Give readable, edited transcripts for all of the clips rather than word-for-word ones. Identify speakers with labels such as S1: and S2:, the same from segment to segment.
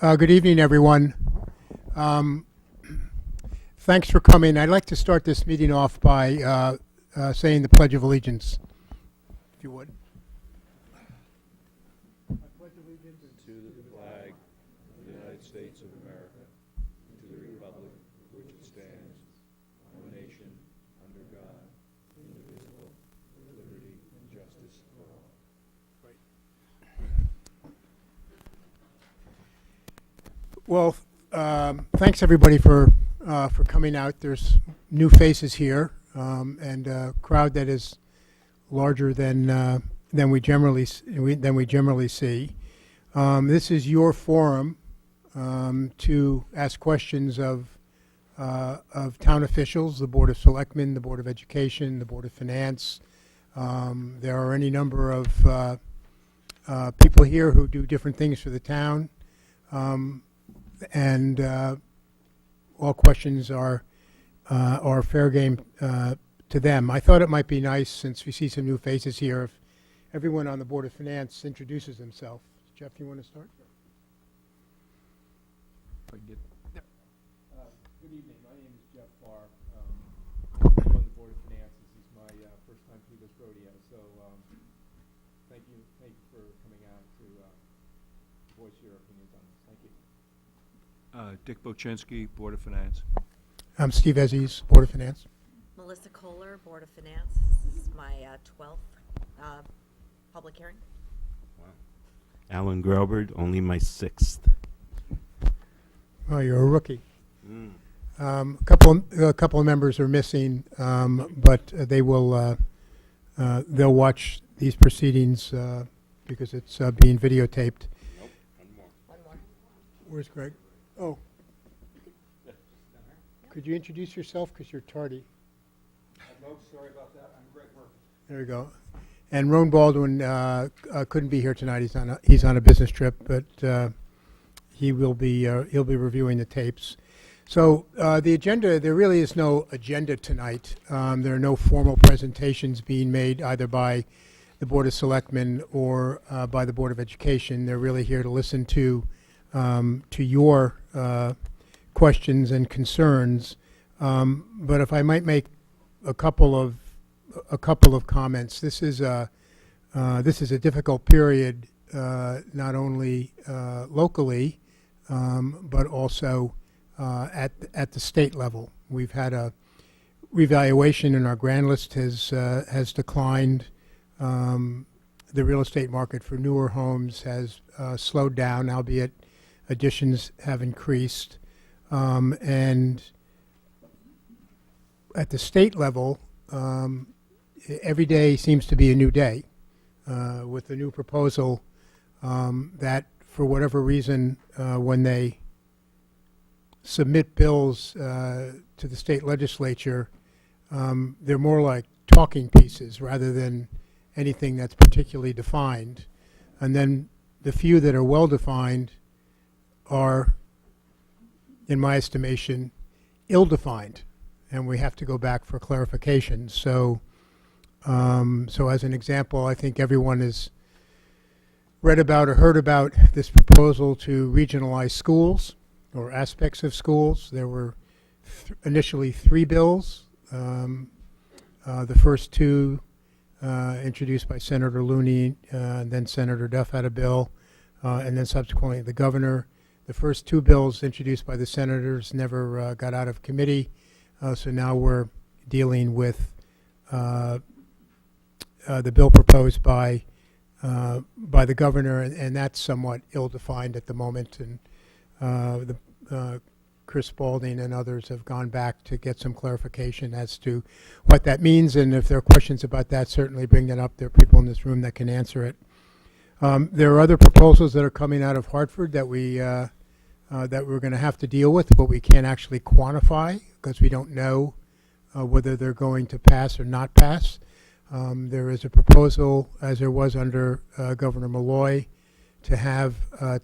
S1: Good evening, everyone. Thanks for coming. I'd like to start this meeting off by saying the Pledge of Allegiance, if you would. I pledge allegiance
S2: to the flag of the United States of America, to the republic for which it stands, one nation, under God, indivisible, with liberty and justice for all.
S1: Well, thanks everybody for coming out. There's new faces here, and a crowd that is larger than we generally see. This is your forum to ask questions of town officials, the Board of Selectmen, the Board of Education, the Board of Finance. There are any number of people here who do different things for the town. And all questions are fair game to them. I thought it might be nice, since we see some new faces here, if everyone on the Board of Finance introduces himself. Jeff, you want to start?
S3: Good evening. My name is Jeff Farr. I'm on the Board of Finance. This is my first time through this rodeo, so thank you for coming out to voice your opinions on this. Thank you.
S2: Dick Boczynski, Board of Finance.
S1: I'm Steve Ezzies, Board of Finance.
S4: Melissa Kohler, Board of Finance. This is my 12th public hearing.
S5: Wow. Alan Graubert, only my 6th.
S1: Oh, you're a rookie.
S5: Mm.
S1: A couple of members are missing, but they will they'll watch these proceedings because it's being videotaped.
S5: Nope, one more.
S4: One more.
S1: Where's Greg? Oh. Could you introduce yourself, because you're tardy?
S3: No, sorry about that. I'm Greg Murphy.
S1: There you go. And Roan Baldwin couldn't be here tonight. He's on a business trip, but he will be he'll be reviewing the tapes. So the agenda, there really is no agenda tonight. There are no formal presentations being made either by the Board of Selectmen or by the Board of Education. They're really here to listen to your questions and concerns. But if I might make a couple of comments, this is a difficult period, not only locally, but also at the state level. We've had a revaluation, and our grand list has declined. The real estate market for newer homes has slowed down, albeit additions have increased. And at the state level, every day seems to be a new day with a new proposal that, for whatever reason, when they submit bills to the state legislature, they're more like talking pieces rather than anything that's particularly defined. And then the few that are well defined are, in my estimation, ill-defined, and we have to go back for clarification. So, so as an example, I think everyone has read about or heard about this proposal to regionalize schools or aspects of schools. There were initially 3 bills. The first 2 introduced by Senator Looney, and then Senator Duff had a bill, and then subsequently the governor. The first 2 bills introduced by the senators never got out of committee, so now we're dealing with the bill proposed by the governor, and that's somewhat ill-defined at the moment. And Chris Spalding and others have gone back to get some clarification as to what that means, and if there are questions about that, certainly bring that up. There are people in this room that can answer it. There are other proposals that are coming out of Hartford that we're going to have to deal with, but we can't actually quantify because we don't know whether they're going to pass or not pass. There is a proposal, as there was under Governor Malloy, to have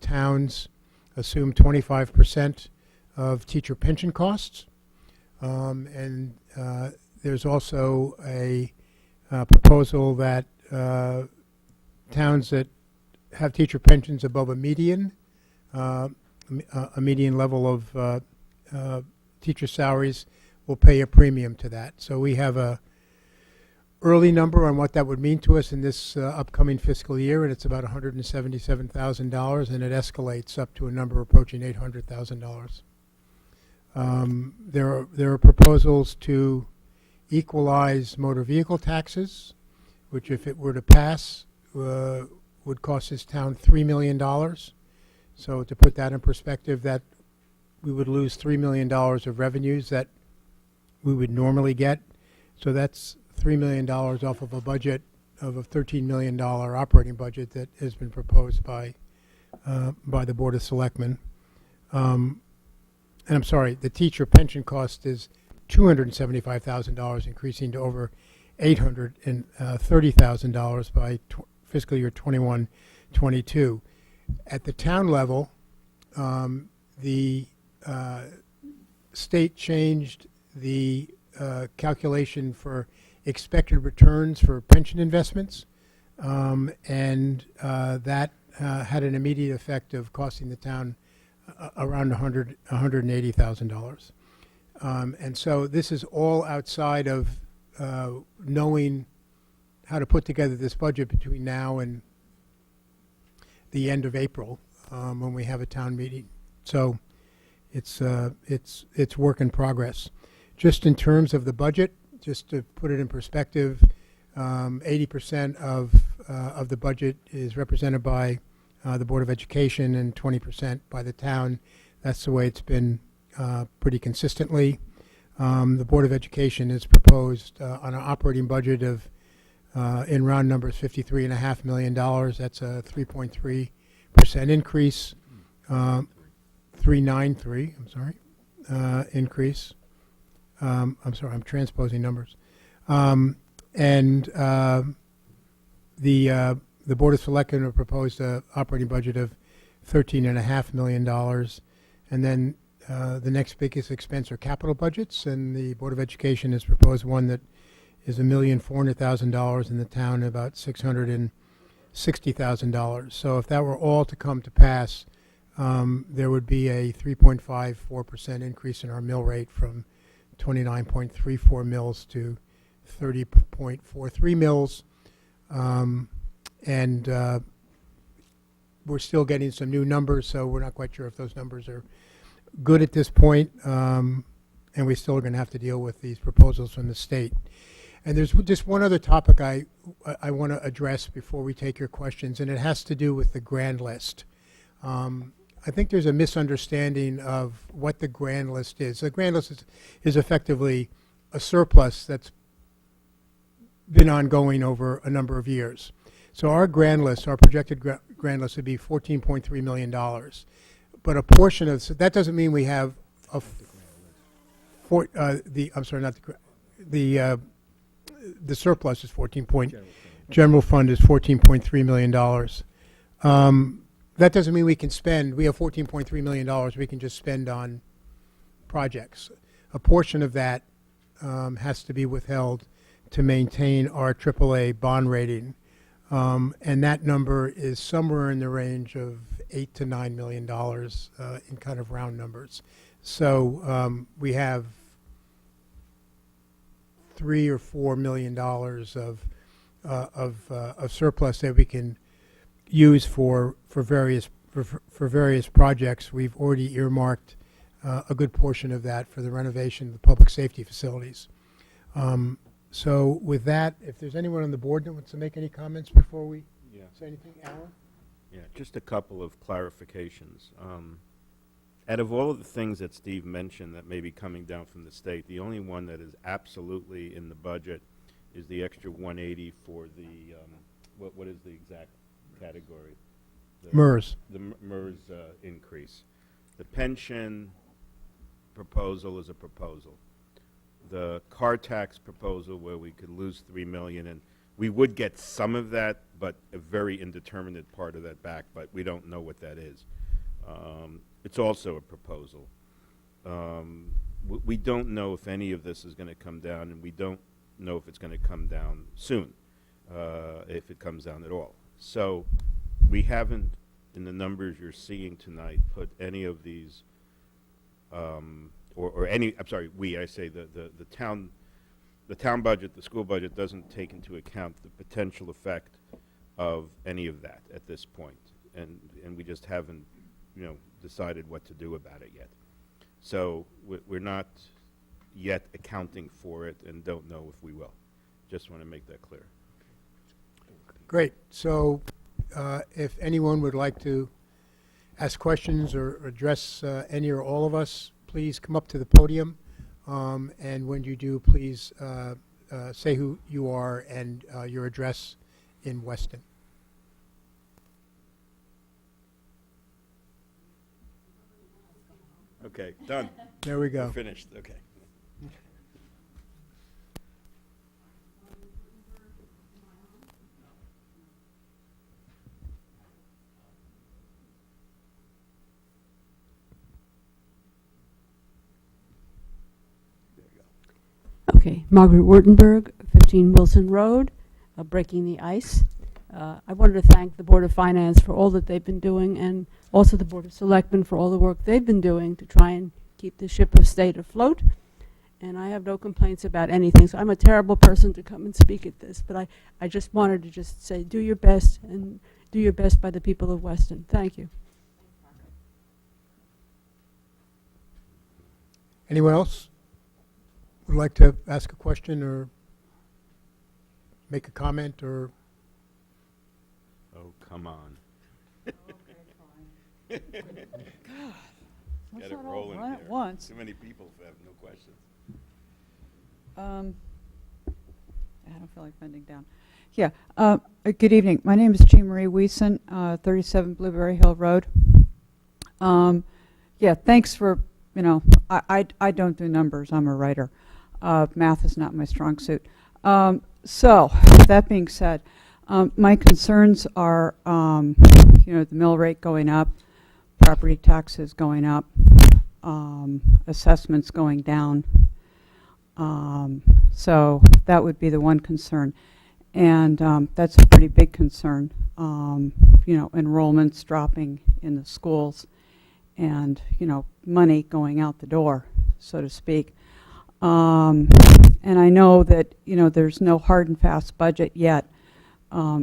S1: towns assume 25% of teacher pension costs. And there's also a proposal that towns that have teacher pensions above a median a median level of teacher salaries will pay a premium to that. So we have a early number on what that would mean to us in this upcoming fiscal year, and it's about $177,000, and it escalates up to a number approaching $800,000. There are proposals to equalize motor vehicle taxes, which, if it were to pass, would cost this town $3 million. So to put that in perspective, that we would lose $3 million of revenues that we would normally get. So that's $3 million off of a budget of a $13 million operating budget that has been proposed by the Board of Selectmen. And I'm sorry, the teacher pension cost is $275,000, increasing to over $830,000 by fiscal year 21-22. At the town level, the state changed the calculation for expected returns for pension investments, and that had an immediate effect of costing the town around $180,000. And so this is all outside of knowing how to put together this budget between now and the end of April, when we have a town meeting. So it's work in progress. Just in terms of the budget, just to put it in perspective, 80% of the budget is represented by the Board of Education and 20% by the town. That's the way it's been pretty consistently. The Board of Education has proposed on an operating budget of, in round numbers, $53.5 million. That's a 3.3% increase. 393, I'm sorry, increase. I'm sorry, I'm transposing numbers. And the Board of Selectmen have proposed an operating budget of $13.5 million. And then the next biggest expense are capital budgets, and the Board of Education has proposed one that is $1,400,000 in the town, about $660,000. So if that were all to come to pass, there would be a 3.54% increase in our mill rate from 29.34 mils to 30.43 mils. And we're still getting some new numbers, so we're not quite sure if those numbers are good at this point. And we still are going to have to deal with these proposals from the state. And there's just one other topic I want to address before we take your questions, and it has to do with the grand list. I think there's a misunderstanding of what the grand list is. The grand list is effectively a surplus that's been ongoing over a number of years. So our grand list, our projected grand list, would be $14.3 million. But a portion of that doesn't mean we have a the surplus is general fund is $14.3 million. That doesn't mean we can spend. We have $14.3 million we can just spend on projects. A portion of that has to be withheld to maintain our AAA bond rating. And that number is somewhere in the range of $8 to $9 million in kind of round numbers. So we have $3 or $4 million of surplus that we can use for various projects. We've already earmarked a good portion of that for the renovation of the public safety facilities. So with that, if there's anyone on the board that wants to make any comments before we say anything, Alan?
S5: Yeah, just a couple of clarifications. Out of all of the things that Steve mentioned that may be coming down from the state, the only one that is absolutely in the budget is the extra 180 for the, what is the exact category?
S1: MERS.
S5: The MERS increase. The pension proposal is a proposal. The car tax proposal, where we could lose $3 million, and we would get some of that, but a very indeterminate part of that back, but we don't know what that is. It's also a proposal. We don't know if any of this is going to come down, and we don't know if it's going to come down soon, if it comes down at all. So we haven't in the numbers you're seeing tonight, put any of these, or any, I'm sorry, I say the town budget, the school budget doesn't take into account the potential effect of any of that at this point. And we just haven't, decided what to do about it yet. So we're not yet accounting for it and don't know if we will. Just want to make that clear.
S1: Great. So if anyone would like to ask questions or address any or all of us, please come up to the podium. And when you do, please say who you are and your address in Weston.
S5: Okay, done.
S1: There we
S5: We're
S1: go.
S5: finished. Okay.
S6: Okay, Margaret Wurtenberg, 15 Wilson Road, Breaking the Ice. I wanted to thank the Board of Finance for all that they've been doing, and also the Board of Selectmen for all the work they've been doing to try and keep the ship of state afloat. And I have no complaints about anything, so I'm a terrible person to come and speak at this, but I just wanted to just say, do your best, and do your best by the people of Weston. Thank you.
S1: Anyone else would like to ask a question or make a comment or?
S5: Oh, come on.
S7: Let's
S5: Get it
S7: not all
S5: rolling
S7: run
S5: here.
S7: at once.
S5: Too many people have no questions.
S7: I don't feel like bending down. Yeah. Good evening. My name is Jean Marie Weston, 37 Blueberry Hill Road. Yeah. Thanks for I don't do numbers. I'm a writer. Math is not my strong suit. So that being said, my concerns are the mill rate going up, property taxes going up, assessments going down. So that would be the one concern. And that's a pretty big concern. Enrollments dropping in the schools and, money going out the door, so to speak. And I know that, there's no hard and fast budget yet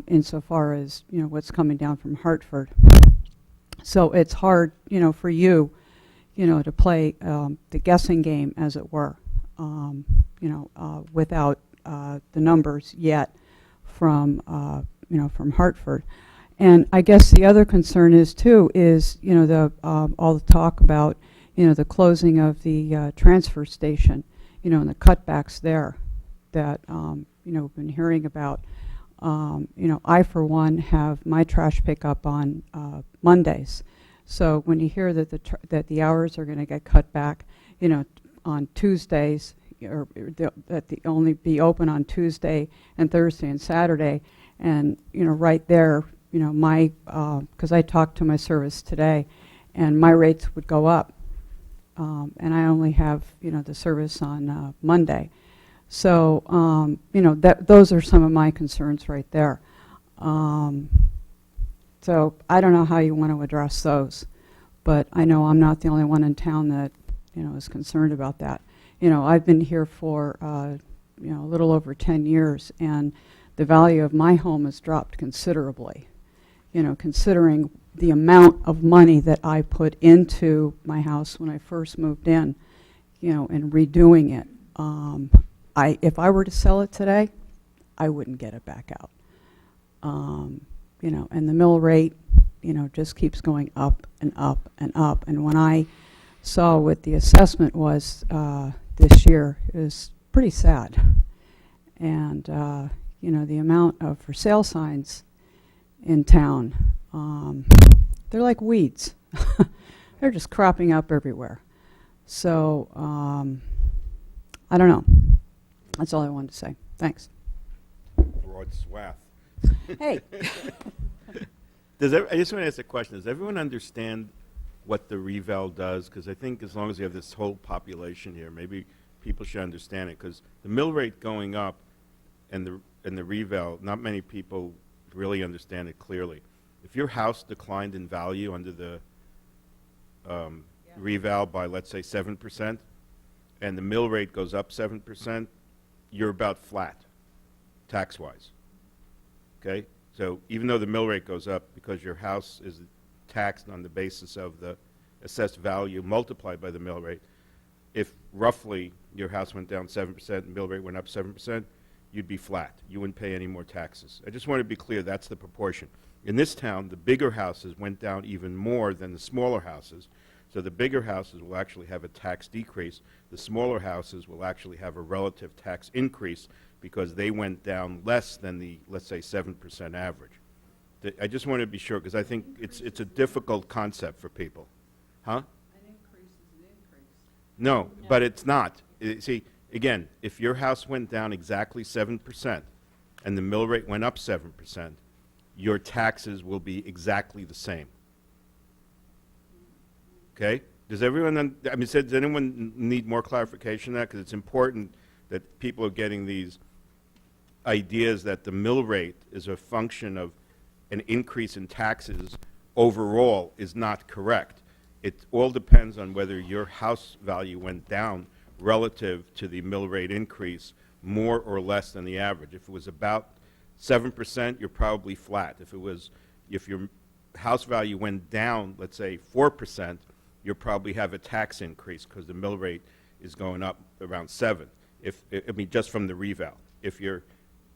S7: insofar as, what's coming down from Hartford. So it's hard, for you, to play the guessing game, as it were, without the numbers yet from Hartford. And I guess the other concern is too all the talk about the closing of the transfer station, and the cutbacks there that we've been hearing about. I for one have my trash pickup on Mondays, so when you hear that the hours are going to get cut back, on Tuesdays, or that they only be open on Tuesday and Thursday and Saturday, and right there, my because I talked to my service today, and my rates would go up, and I only have the service on Monday, so those are some of my concerns right there. So I don't know how you want to address those, but I know I'm not the only one in town that is concerned about that. I've been here for a little over 10 years, and the value of my home has dropped considerably. Considering the amount of money that I put into my house when I first moved in, and redoing it. If I were to sell it today, I wouldn't get it back out. And the mill rate, just keeps going up and up and up. And when I saw what the assessment was this year, it was pretty sad. And the amount of for sale signs in town, they're like weeds. They're just cropping up everywhere. So I don't know. That's all I wanted to say. Thanks.
S5: Broad swath.
S7: Hey.
S5: I just want to ask a question. Does everyone understand what the revale does? Because I think as long as you have this whole population here, maybe people should understand it. Because the mill rate going up and the revale, not many people really understand it clearly. If your house declined in value under the reval by, let's say, 7%, and the mill rate goes up 7%, you're about flat, tax-wise. Okay? So even though the mill rate goes up, because your house is taxed on the basis of the assessed value multiplied by the mill rate, if roughly your house went down 7% and mill rate went up 7%, you'd be flat. You wouldn't pay any more taxes. I just want to be clear, that's the proportion. In this town, the bigger houses went down even more than the smaller houses. So the bigger houses will actually have a tax decrease. The smaller houses will actually have a relative tax increase because they went down less than the, let's say, 7% average. I just want to be sure because I think it's a difficult concept for people. Huh?
S7: An increase is an increase.
S5: No, but it's not. See, again, if your house went down exactly 7% and the mill rate went up 7%, your taxes will be exactly the same. Okay? Does everyone, does anyone need more clarification on that? Because it's important that people are getting these ideas that the mill rate is a function of an increase in taxes overall is not correct. It all depends on whether your house value went down relative to the mill rate increase more or less than the average. If it was about 7%, you're probably flat. If your house value went down, let's say 4%, you'll probably have a tax increase because the mill rate is going up around 7. Just from the reval. If your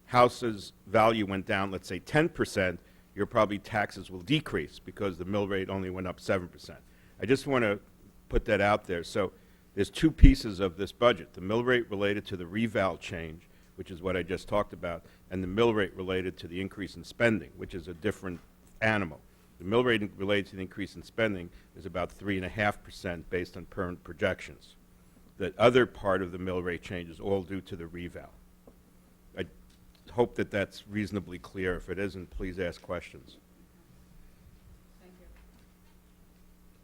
S5: house's value went down, let's say 10%, your probably taxes will decrease because the mill rate only went up 7%. I just want to put that out there. So there's two pieces of this budget, the mill rate related to the reval change, which is what I just talked about, and the mill rate related to the increase in spending, which is a different animal. The mill rate related to the increase in spending is about 3.5% based on current projections. The other part of the mill rate change is all due to the reval. I hope that that's reasonably clear. If it isn't, please ask questions.
S7: Thank you.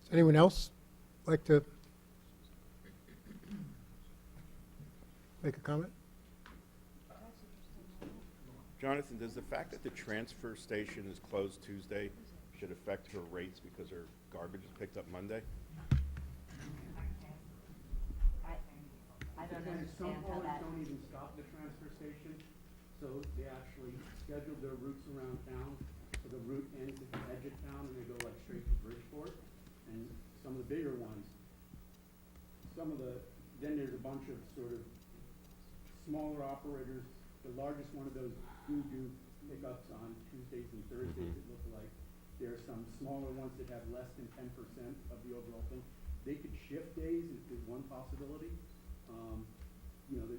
S1: Does anyone else like to make a comment?
S5: Jonathan, does the fact that the transfer station is closed Tuesday should affect her rates because her garbage is picked up Monday?
S4: I don't
S8: Some
S4: understand how
S8: haulers
S4: that.
S8: don't even stop at the transfer station, so they actually schedule their routes around town. So the route ends at the edge of town and they go like straight to Bridgeport. And some of the bigger ones, then there's a bunch of sort of smaller operators. The largest one of those do pickups on Tuesdays and Thursdays, it looks like. There are some smaller ones that have less than 10% of the overall thing. They could shift days is one possibility.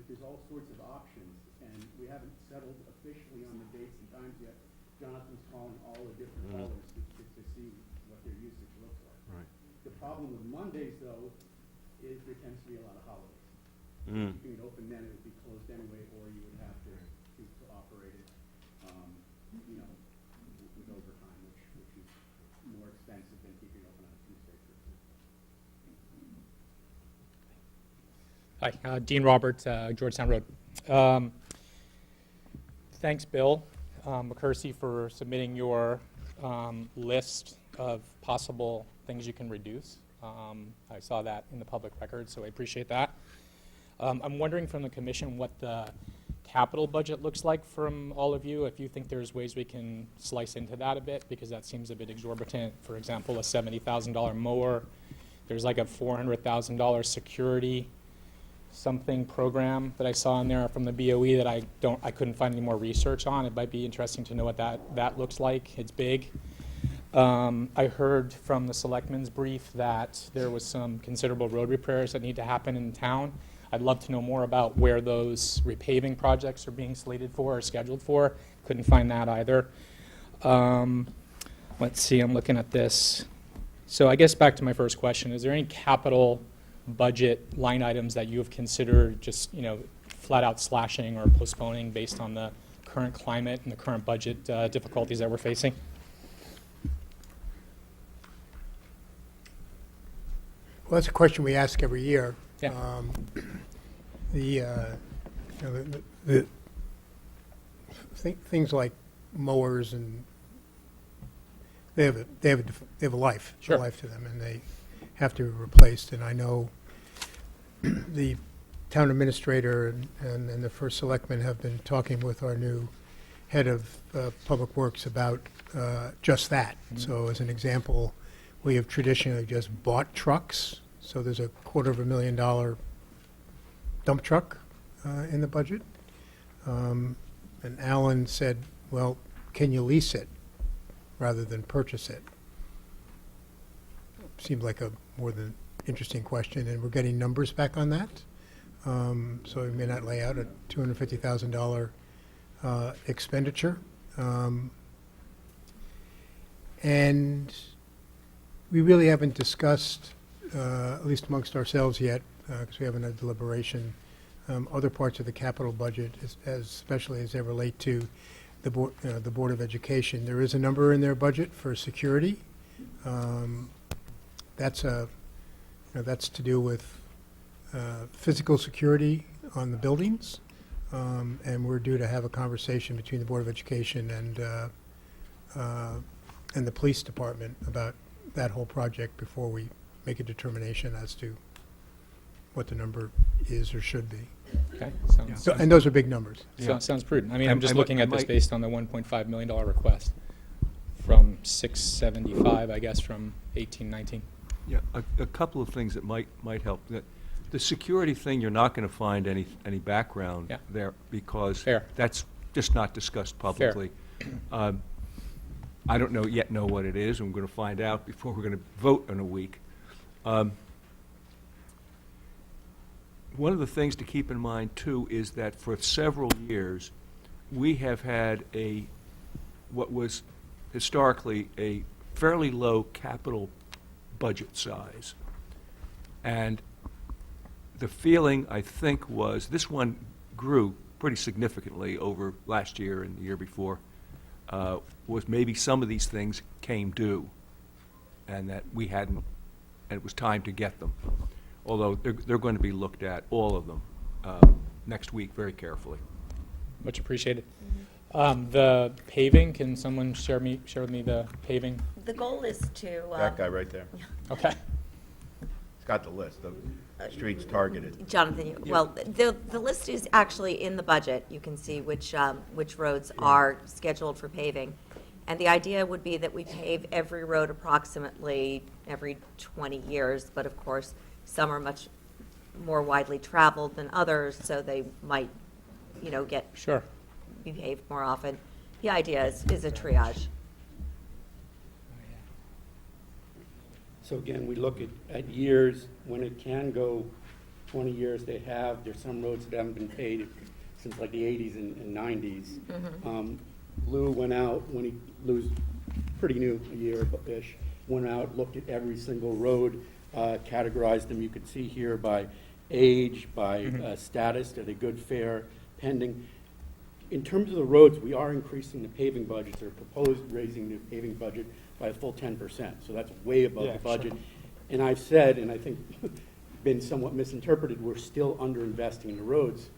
S8: There's all sorts of options, and we haven't settled officially on the dates and times yet. Jonathan's calling all the different haulers to see what their usage looks like.
S5: Right.
S8: The problem with Mondays, though, is there tends to be a lot of holidays.
S5: Mm.
S8: Keeping it open then, it would be closed anyway, or you would have to operate it, with overtime, which is more expensive than keeping it open on a Tuesday, for example.
S9: Hi, Dean Roberts, Georgetown Road. Thanks, Bill McCursey, for submitting your list of possible things you can reduce. I saw that in the public record, so I appreciate that. I'm wondering from the commission what the capital budget looks like from all of you, if you think there's ways we can slice into that a bit, because that seems a bit exorbitant. For example, a $70,000 mower. There's like a $400,000 security something program that I saw in there from the BOE that I couldn't find any more research on. It might be interesting to know what that looks like. It's big. I heard from the selectmen's brief that there was some considerable road repairs that need to happen in town. I'd love to know more about where those repaving projects are being slated for or scheduled for. Couldn't find that either. Let's see, I'm looking at this. So I guess back to my first question, is there any capital budget line items that you have considered just, flat out slashing or postponing based on the current climate and the current budget difficulties that we're facing?
S1: Well, that's a question we ask every year.
S9: Yeah.
S1: Things like mowers and they have a life,
S9: Sure.
S1: a life to them, and they have to be replaced. And I know the town administrator and the first selectman have been talking with our new head of Public Works about just that. So as an example, we have traditionally just bought trucks. So there's a $250,000 dump truck in the budget. And Alan said, well, can you lease it rather than purchase it? Seems like a more than interesting question, and we're getting numbers back on that. So we may not lay out a $250,000 expenditure. And we really haven't discussed, at least amongst ourselves yet, because we haven't had deliberation, other parts of the capital budget, especially as they relate to the Board of Education. There is a number in their budget for security. That's to do with physical security on the buildings, and we're due to have a conversation between the Board of Education and the police department about that whole project before we make a determination as to what the number is or should be.
S9: Okay,
S1: And those are big numbers.
S9: sounds prudent. I mean, I'm just
S10: I
S9: looking at
S10: might-
S9: this based on the $1.5 million request from 675, I guess, from 1819.
S10: Yeah, a couple of things that might help. The security thing, you're not going to find any background
S9: Yeah.
S10: there because
S9: Fair.
S10: that's just not discussed publicly. I don't know what it is, and we're going to find out before we're going to vote in a week. One of the things to keep in mind, too, is that for several years, we have had what was historically a fairly low capital budget size. And the feeling, I think, was this one grew pretty significantly over last year and the year before, was maybe some of these things came due and that we hadn't, and it was time to get them. Although they're going to be looked at, all of them, next week very carefully.
S9: Much appreciated. The paving, can someone share with me the paving?
S4: The goal is to.
S5: That guy right there.
S9: Okay.
S5: He's got the list of streets targeted.
S4: Jonathan, well, the list is actually in the budget. You can see which roads are scheduled for paving. And the idea would be that we pave every road approximately every 20 years, but of course, some are much more widely traveled than others, so they might, get
S9: Sure.
S4: be paved more often. The idea is a triage.
S8: So again, we look at years, when it can go 20 years, they have. There's some roads that haven't been paved since like the 80s and 90s. Lou went out, Lou's pretty new, a year-ish, went out, looked at every single road, categorized them. You could see here by age, by status, are they good, fair, pending. In terms of the roads, we are increasing the paving budgets, or proposed raising the paving budget by a full 10%. So that's way above the budget.
S9: Sure.
S8: And I've said, and I think been somewhat misinterpreted, we're still underinvesting in the roads.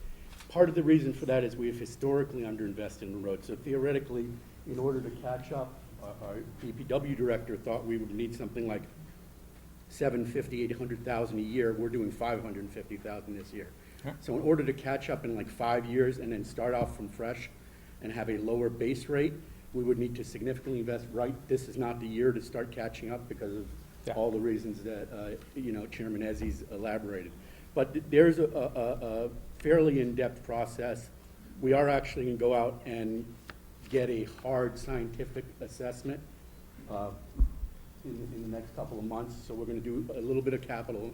S8: Part of the reason for that is we have historically underinvested in the roads. So theoretically, in order to catch up, our DPW director thought we would need something like $750,000, $800,000 a year. We're doing $550,000 this year.
S9: Yeah.
S8: So in order to catch up in like 5 years and then start off from fresh and have a lower base rate, we would need to significantly invest. Right, this is not the year to start catching up because of all the reasons that Chairman Ezzi's elaborated. But there's a fairly in-depth process. We are actually going to go out and get a hard scientific assessment in the next couple of months. So we're going to do a little bit of capital,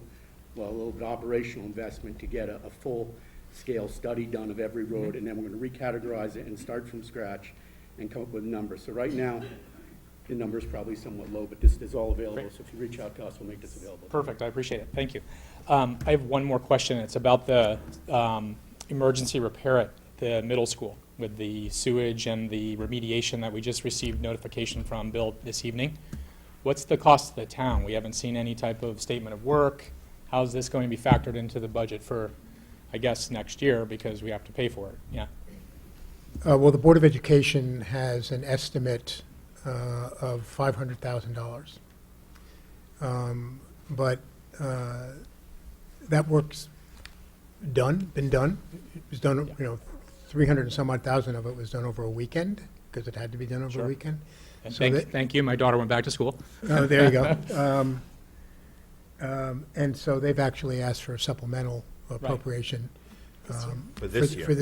S8: a little bit of operational investment to get a full-scale study done of every road, and then we're going to recategorize it and start from scratch and come up with numbers. So right now, the number is probably somewhat low, but this is all available.
S9: Great.
S8: So if you reach out to us, we'll make this available.
S9: Perfect, I appreciate it, thank you. I have one more question. It's about the emergency repair at the middle school with the sewage and the remediation that we just received notification from Bill this evening. What's the cost to the town? We haven't seen any type of statement of work. How's this going to be factored into the budget for, I guess, next year, because we have to pay for it? Yeah.
S1: Well, the Board of Education has an estimate of $500,000. But that work's been done. It was done, 300 and some odd thousand of it was done over a weekend, because it had to be done over
S9: Sure.
S1: a weekend.
S9: And
S1: So that-
S9: thank you, my daughter went back to school.
S1: Oh, there you go. And so they've actually asked for a supplemental appropriation
S5: For this year.
S1: for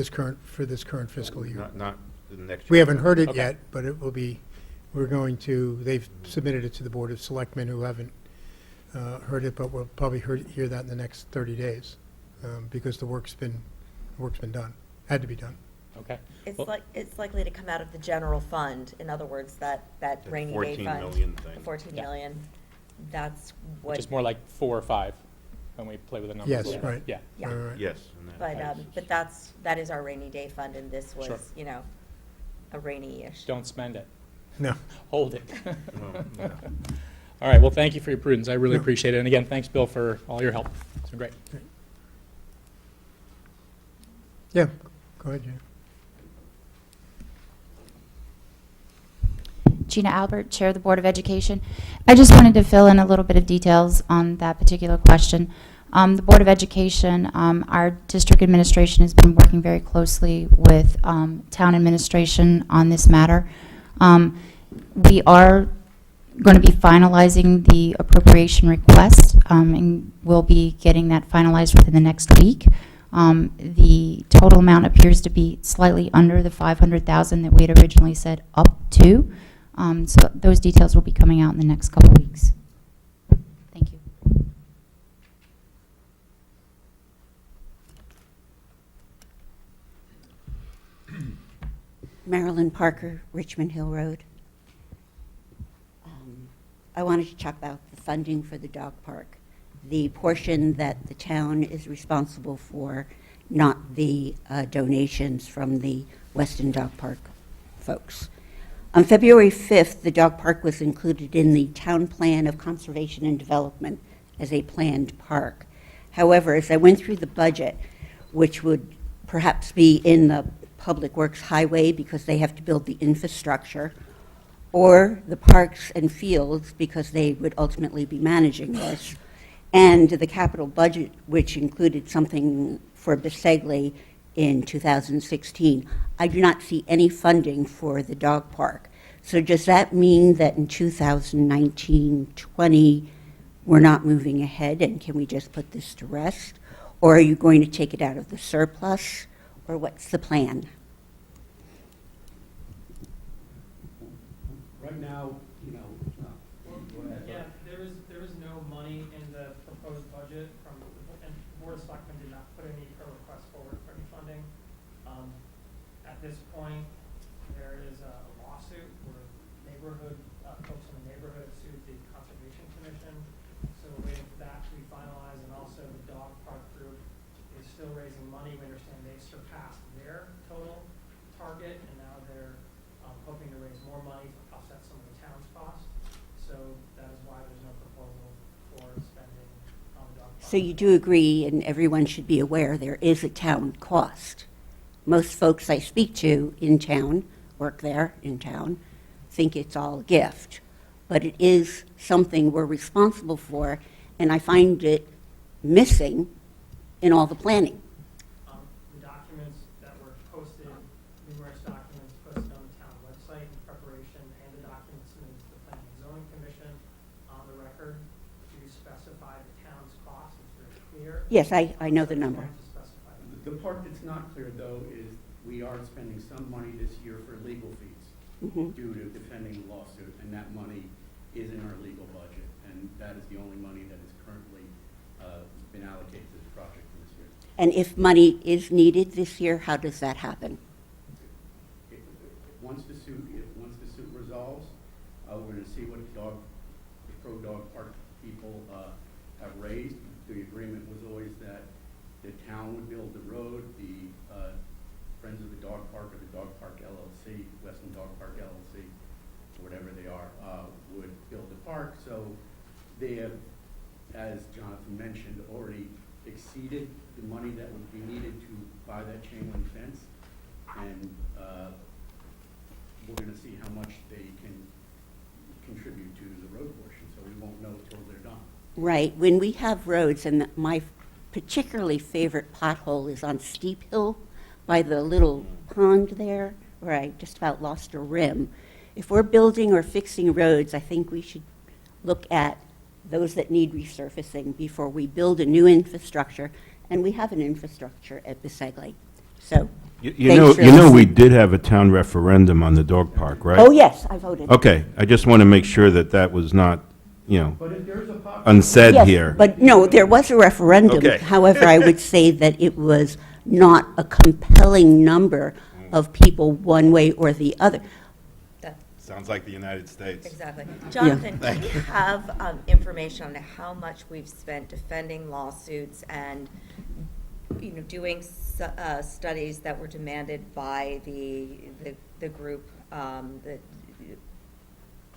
S1: this current fiscal year.
S5: Not the next year.
S1: We haven't heard it
S9: Okay.
S1: yet, but it will be, they've submitted it to the Board of Selectmen, who haven't heard it, but we'll probably hear that in the next 30 days, because the work's been done, had to be done.
S9: Okay.
S4: It's
S9: Well-
S4: it's likely to come out of the general fund. In other words, that
S5: The
S4: rainy day
S5: 14
S4: fund.
S5: million thing.
S4: The 14
S9: Yeah.
S4: million, that's what.
S9: Which is more like 4 or 5 when we play with the numbers.
S1: Yes,
S9: a little bit.
S1: right.
S9: Yeah.
S4: Yeah.
S1: All right.
S5: Yes. and that is-
S4: But that is our rainy day fund, and this
S9: Sure.
S4: was, a rainy-ish.
S9: Don't spend it.
S1: No.
S9: Hold it.
S5: No.
S9: All right, well, thank you for your prudence. I really
S1: No.
S9: appreciate it. And again, thanks, Bill, for all your help. It's been great.
S1: Yeah, go ahead, Jan.
S11: Gina Albert, Chair of the Board of Education. I just wanted to fill in a little bit of details on that particular question. The Board of Education, our district administration has been working very closely with town administration on this matter. We are going to be finalizing the appropriation request, and we'll be getting that finalized within the next week. The total amount appears to be slightly under the 500,000 that we had originally said up to. So those details will be coming out in the next couple weeks. Thank you.
S12: Marilyn Parker, Richmond Hill Road. I wanted to talk about the funding for the dog park. The portion that the town is responsible for, not the donations from the Weston Dog Park folks. On February 5th, the dog park was included in the Town Plan of Conservation and Development as a planned park. However, as I went through the budget, which would perhaps be in the Public Works Highway because they have to build the infrastructure, or the parks and fields because they would ultimately be managing this, and the capital budget, which included something for Bisegli in 2016, I do not see any funding for the dog park. So does that mean that in 2019-20, we're not moving ahead, and can we just put this to rest? Or are you going to take it out of the surplus, or what's the plan?
S8: Right now, go ahead.
S13: Yeah, there is no money in the proposed budget from, and the Board of Selectmen did not put any request forward for any funding. At this point, there is a lawsuit where folks in the neighborhood sued the Conservation Commission. So we're waiting for that to be finalized, and also the dog park group is still raising money. We understand they've surpassed their total target, and now they're hoping to raise more money to offset some of the town's costs. So that is why there's no proposal for spending on the dog park.
S12: So you do agree, and everyone should be aware, there is a town cost. Most folks I speak to in town, work there in town, think it's all a gift. But it is something we're responsible for, and I find it missing in all the planning.
S13: The documents that were posted, numerous documents posted on the town website in preparation, and the documents submitted to the Planning and Zoning Commission on the record to specify the town's cost. It's very clear.
S12: Yes, I know the number.
S13: To specify them.
S8: The part that's not clear, though, is we are spending some money this year for legal fees due to defending the lawsuit, and that money is in our legal budget, and that is the only money that is currently been allocated to the project for this year.
S12: And if money is needed this year, how does that happen?
S8: Once the suit resolves, we're going to see what the pro-dog park people have raised. The agreement was always that the town would build the road, the Friends of the Dog Park or the Dog Park LLC, Weston Dog Park LLC, whatever they are, would build the park. So they have, as Jonathan mentioned, already exceeded the money that would be needed to buy that chain link fence. And we're going to see how much they can contribute to the road portion, so we won't know until they're done.
S12: Right, when we have roads, and my particularly favorite pothole is on Steep Hill by the little pond there, where I just about lost a rim. If we're building or fixing roads, I think we should look at those that need resurfacing before we build a new infrastructure, and we have an infrastructure at Bisegli. So,
S5: You
S12: thanks
S5: know,
S12: for
S5: you know, we
S12: listening.
S5: did have a town referendum on the dog park, right?
S12: Oh, yes, I voted.
S5: Okay, I just want to make sure that that was not, you know,
S8: But if there's a possibility.
S5: unsaid
S12: Yes,
S5: here.
S12: but no, there was a referendum.
S5: Okay.
S12: However, I would say that it was not a compelling number of people one way or the other.
S4: That-
S5: Sounds like the United States.
S4: Exactly. Jonathan, do you have information on how much we've spent defending lawsuits and, doing studies that were demanded by the group that,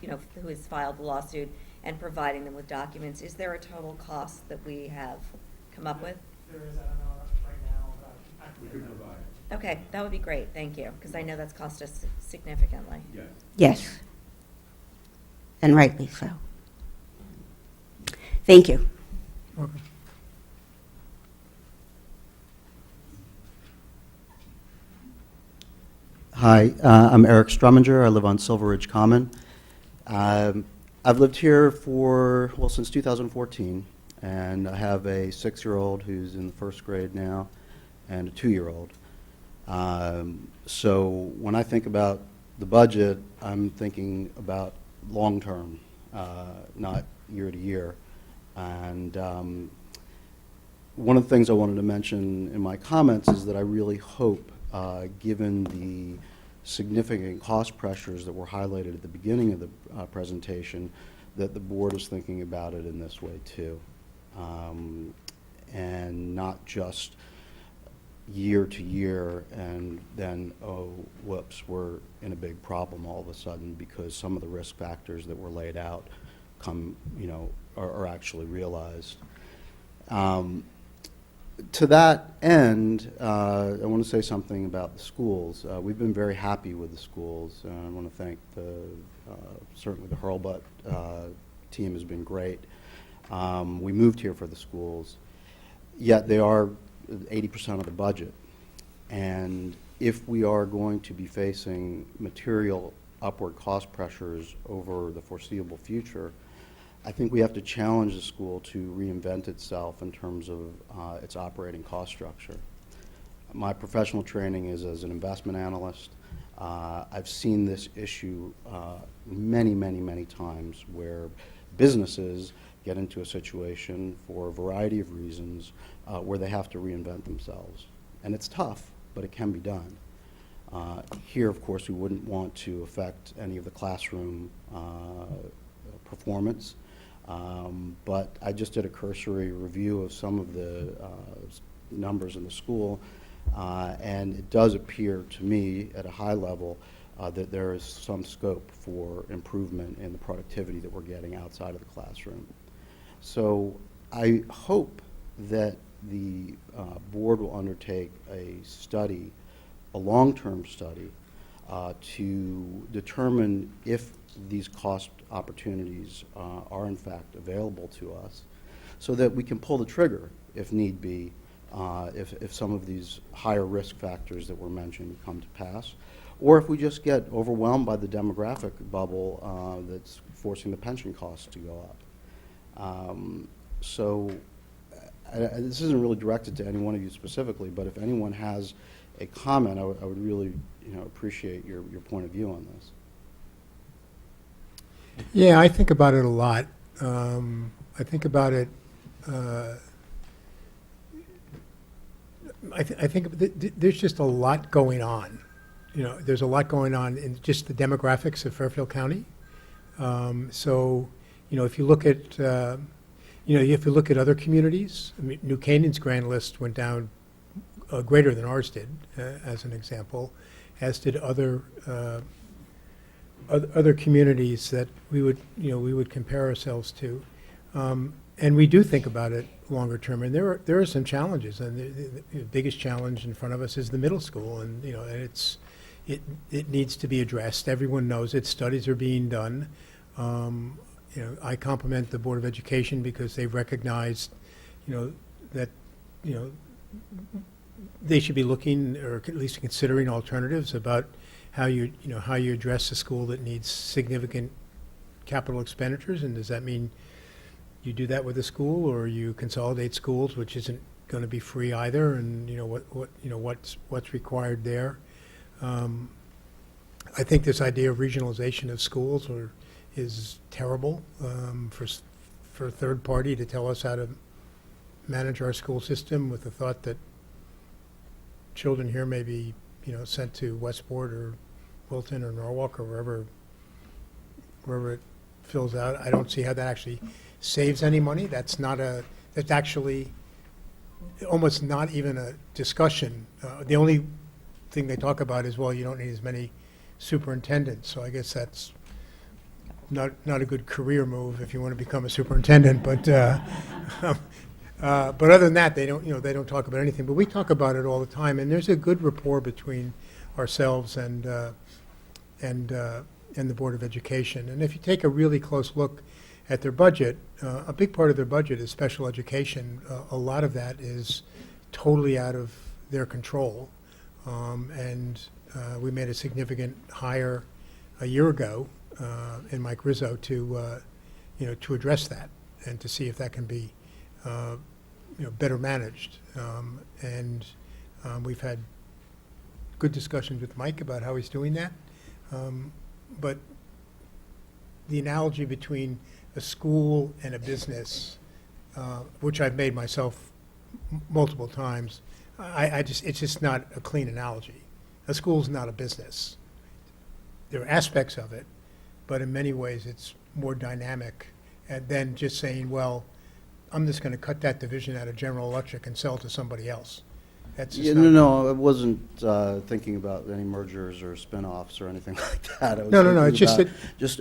S4: who has filed the lawsuit and providing them with documents? Is there a total cost that we have come up with?
S13: There is, I don't know right now, but I can
S8: We
S13: get
S8: could
S13: that.
S8: provide,
S4: Okay, that would be great, thank you, because I know that's cost us significantly.
S8: yes.
S12: Yes. And rightly so. Thank you.
S14: Hi, I'm Eric Struminger. I live on Silver Ridge Common. I've lived here since 2014, and I have a 6-year-old who's in the first grade now, and a 2-year-old. So when I think about the budget, I'm thinking about long-term, not year to year. And one of the things I wanted to mention in my comments is that I really hope, given the significant cost pressures that were highlighted at the beginning of the presentation, that the board is thinking about it in this way too. And not just year to year and then, oh, whoops, we're in a big problem all of a sudden because some of the risk factors that were laid out are actually realized. To that end, I want to say something about the schools. We've been very happy with the schools. I want to thank certainly the Hurlbut team has been great. We moved here for the schools, yet they are 80% of the budget. And if we are going to be facing material upward cost pressures over the foreseeable future, I think we have to challenge the school to reinvent itself in terms of its operating cost structure. My professional training is as an investment analyst. I've seen this issue many, many, many times where businesses get into a situation for a variety of reasons where they have to reinvent themselves. And it's tough, but it can be done. Here, of course, we wouldn't want to affect any of the classroom performance. But I just did a cursory review of some of the numbers in the school, and it does appear to me at a high level that there is some scope for improvement in the productivity that we're getting outside of the classroom. So I hope that the board will undertake a study, a long-term study, to determine if these cost opportunities are in fact available to us so that we can pull the trigger if need be, if some of these higher risk factors that were mentioned come to pass, or if we just get overwhelmed by the demographic bubble that's forcing the pension costs to go up. So this isn't really directed to any one of you specifically, but if anyone has a comment, I would really appreciate your point of view on this.
S1: Yeah, I think about it a lot. I think about it. I think there's just a lot going on. There's a lot going on in just the demographics of Fairfield County. So, if you look at, if you look at other communities, I mean, New Canaan's grand list went down greater than ours did, as an example, as did other communities that we would compare ourselves to, and we do think about it longer term. And there are some challenges, and the biggest challenge in front of us is the middle school, and and it needs to be addressed. Everyone knows it. Studies are being done. You know, I compliment the Board of Education because they've recognized, you know, that, you know, they should be looking or at least considering alternatives about how you know, how you address a school that needs significant capital expenditures. And does that mean you do that with a school, or you consolidate schools, which isn't going to be free either? And, you know, what's required there. I think this idea of regionalization of schools is terrible, for a third party to tell us how to manage our school system with the thought that children here may be, you know, sent to Westport or Wilton or Norwalk or wherever it fills out. I don't see how that actually saves any money. That's actually almost not even a discussion. The only thing they talk about is, well, you don't need as many superintendents. So I guess that's not a good career move if you want to become a superintendent. But other than that, they don't talk about anything. But we talk about it all the time, and there's a good rapport between ourselves and the Board of Education. And if you take a really close look at their budget, a big part of their budget is special education. A lot of that is totally out of their control. We made a significant hire a year ago in Mike Rizzo to address that and to see if that can be better managed. We've had good discussions with Mike about how he's doing that. But the analogy between a school and a business, which I've made myself multiple times, it's just not a clean analogy. A school's not a business. There are aspects of it, but in many ways it's more dynamic than just saying, well, I'm just going to cut that division out of General Electric and sell it to somebody else. That's just
S14: No, I wasn't thinking about any mergers or spin-offs or anything like that. I was
S1: No,
S14: thinking
S1: it's just
S14: about just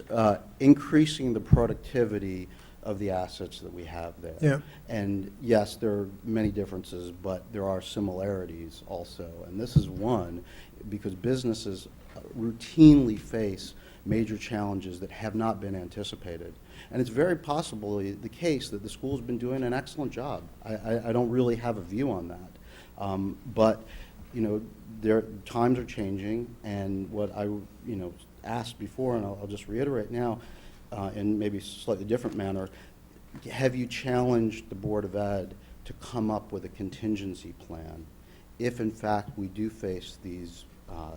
S14: increasing the productivity of the assets that we have there.
S1: Yeah.
S14: And yes, there are many differences, but there are similarities also. And this is one, because businesses routinely face major challenges that have not been anticipated. And it's very possibly the case that the school's been doing an excellent job. I don't really have a view on that. But, times are changing, and what I, asked before, and I'll just reiterate now, in maybe a slightly different manner, have you challenged the Board of Ed to come up with a contingency plan if, in fact, we do face these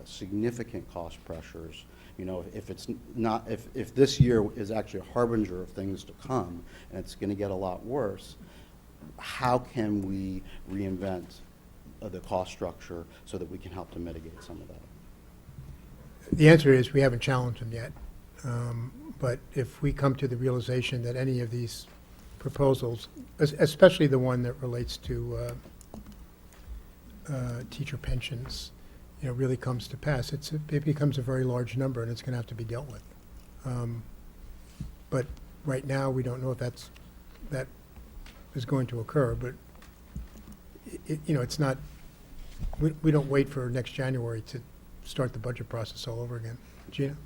S14: significant cost pressures? If this year is actually a harbinger of things to come, and it's going to get a lot worse, how can we reinvent the cost structure so that we can help to mitigate some of that?
S1: The answer is we haven't challenged them yet. But if we come to the realization that any of these proposals, especially the one that relates to teacher pensions, really comes to pass, it becomes a very large number, and it's going to have to be dealt with. But right now, we don't know if that is going to occur. But it's not. We don't wait for next January to start the budget process all over again. Gina?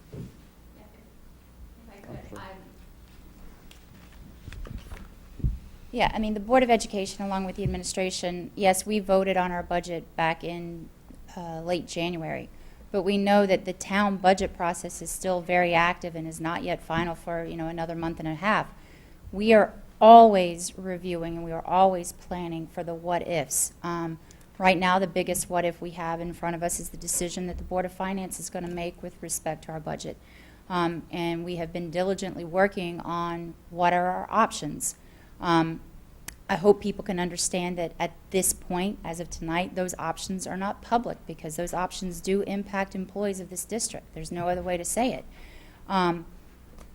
S11: Yeah, I mean, the Board of Education, along with the administration, yes, we voted on our budget back in late January, but we know that the town budget process is still very active and is not yet final for, another month and a half. We are always reviewing and we are always planning for the what-ifs. Right now, the biggest what-if we have in front of us is the decision that the Board of Finance is going to make with respect to our budget. And we have been diligently working on what are our options. I hope people can understand that at this point, as of tonight, those options are not public because those options do impact employees of this district. There's no other way to say it.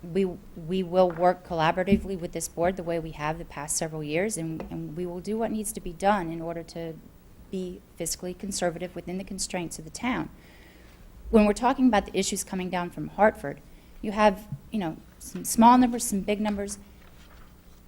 S11: We will work collaboratively with this board the way we have the past several years, and we will do what needs to be done in order to be fiscally conservative within the constraints of the town. When we're talking about the issues coming down from Hartford, you have, some small numbers, some big numbers.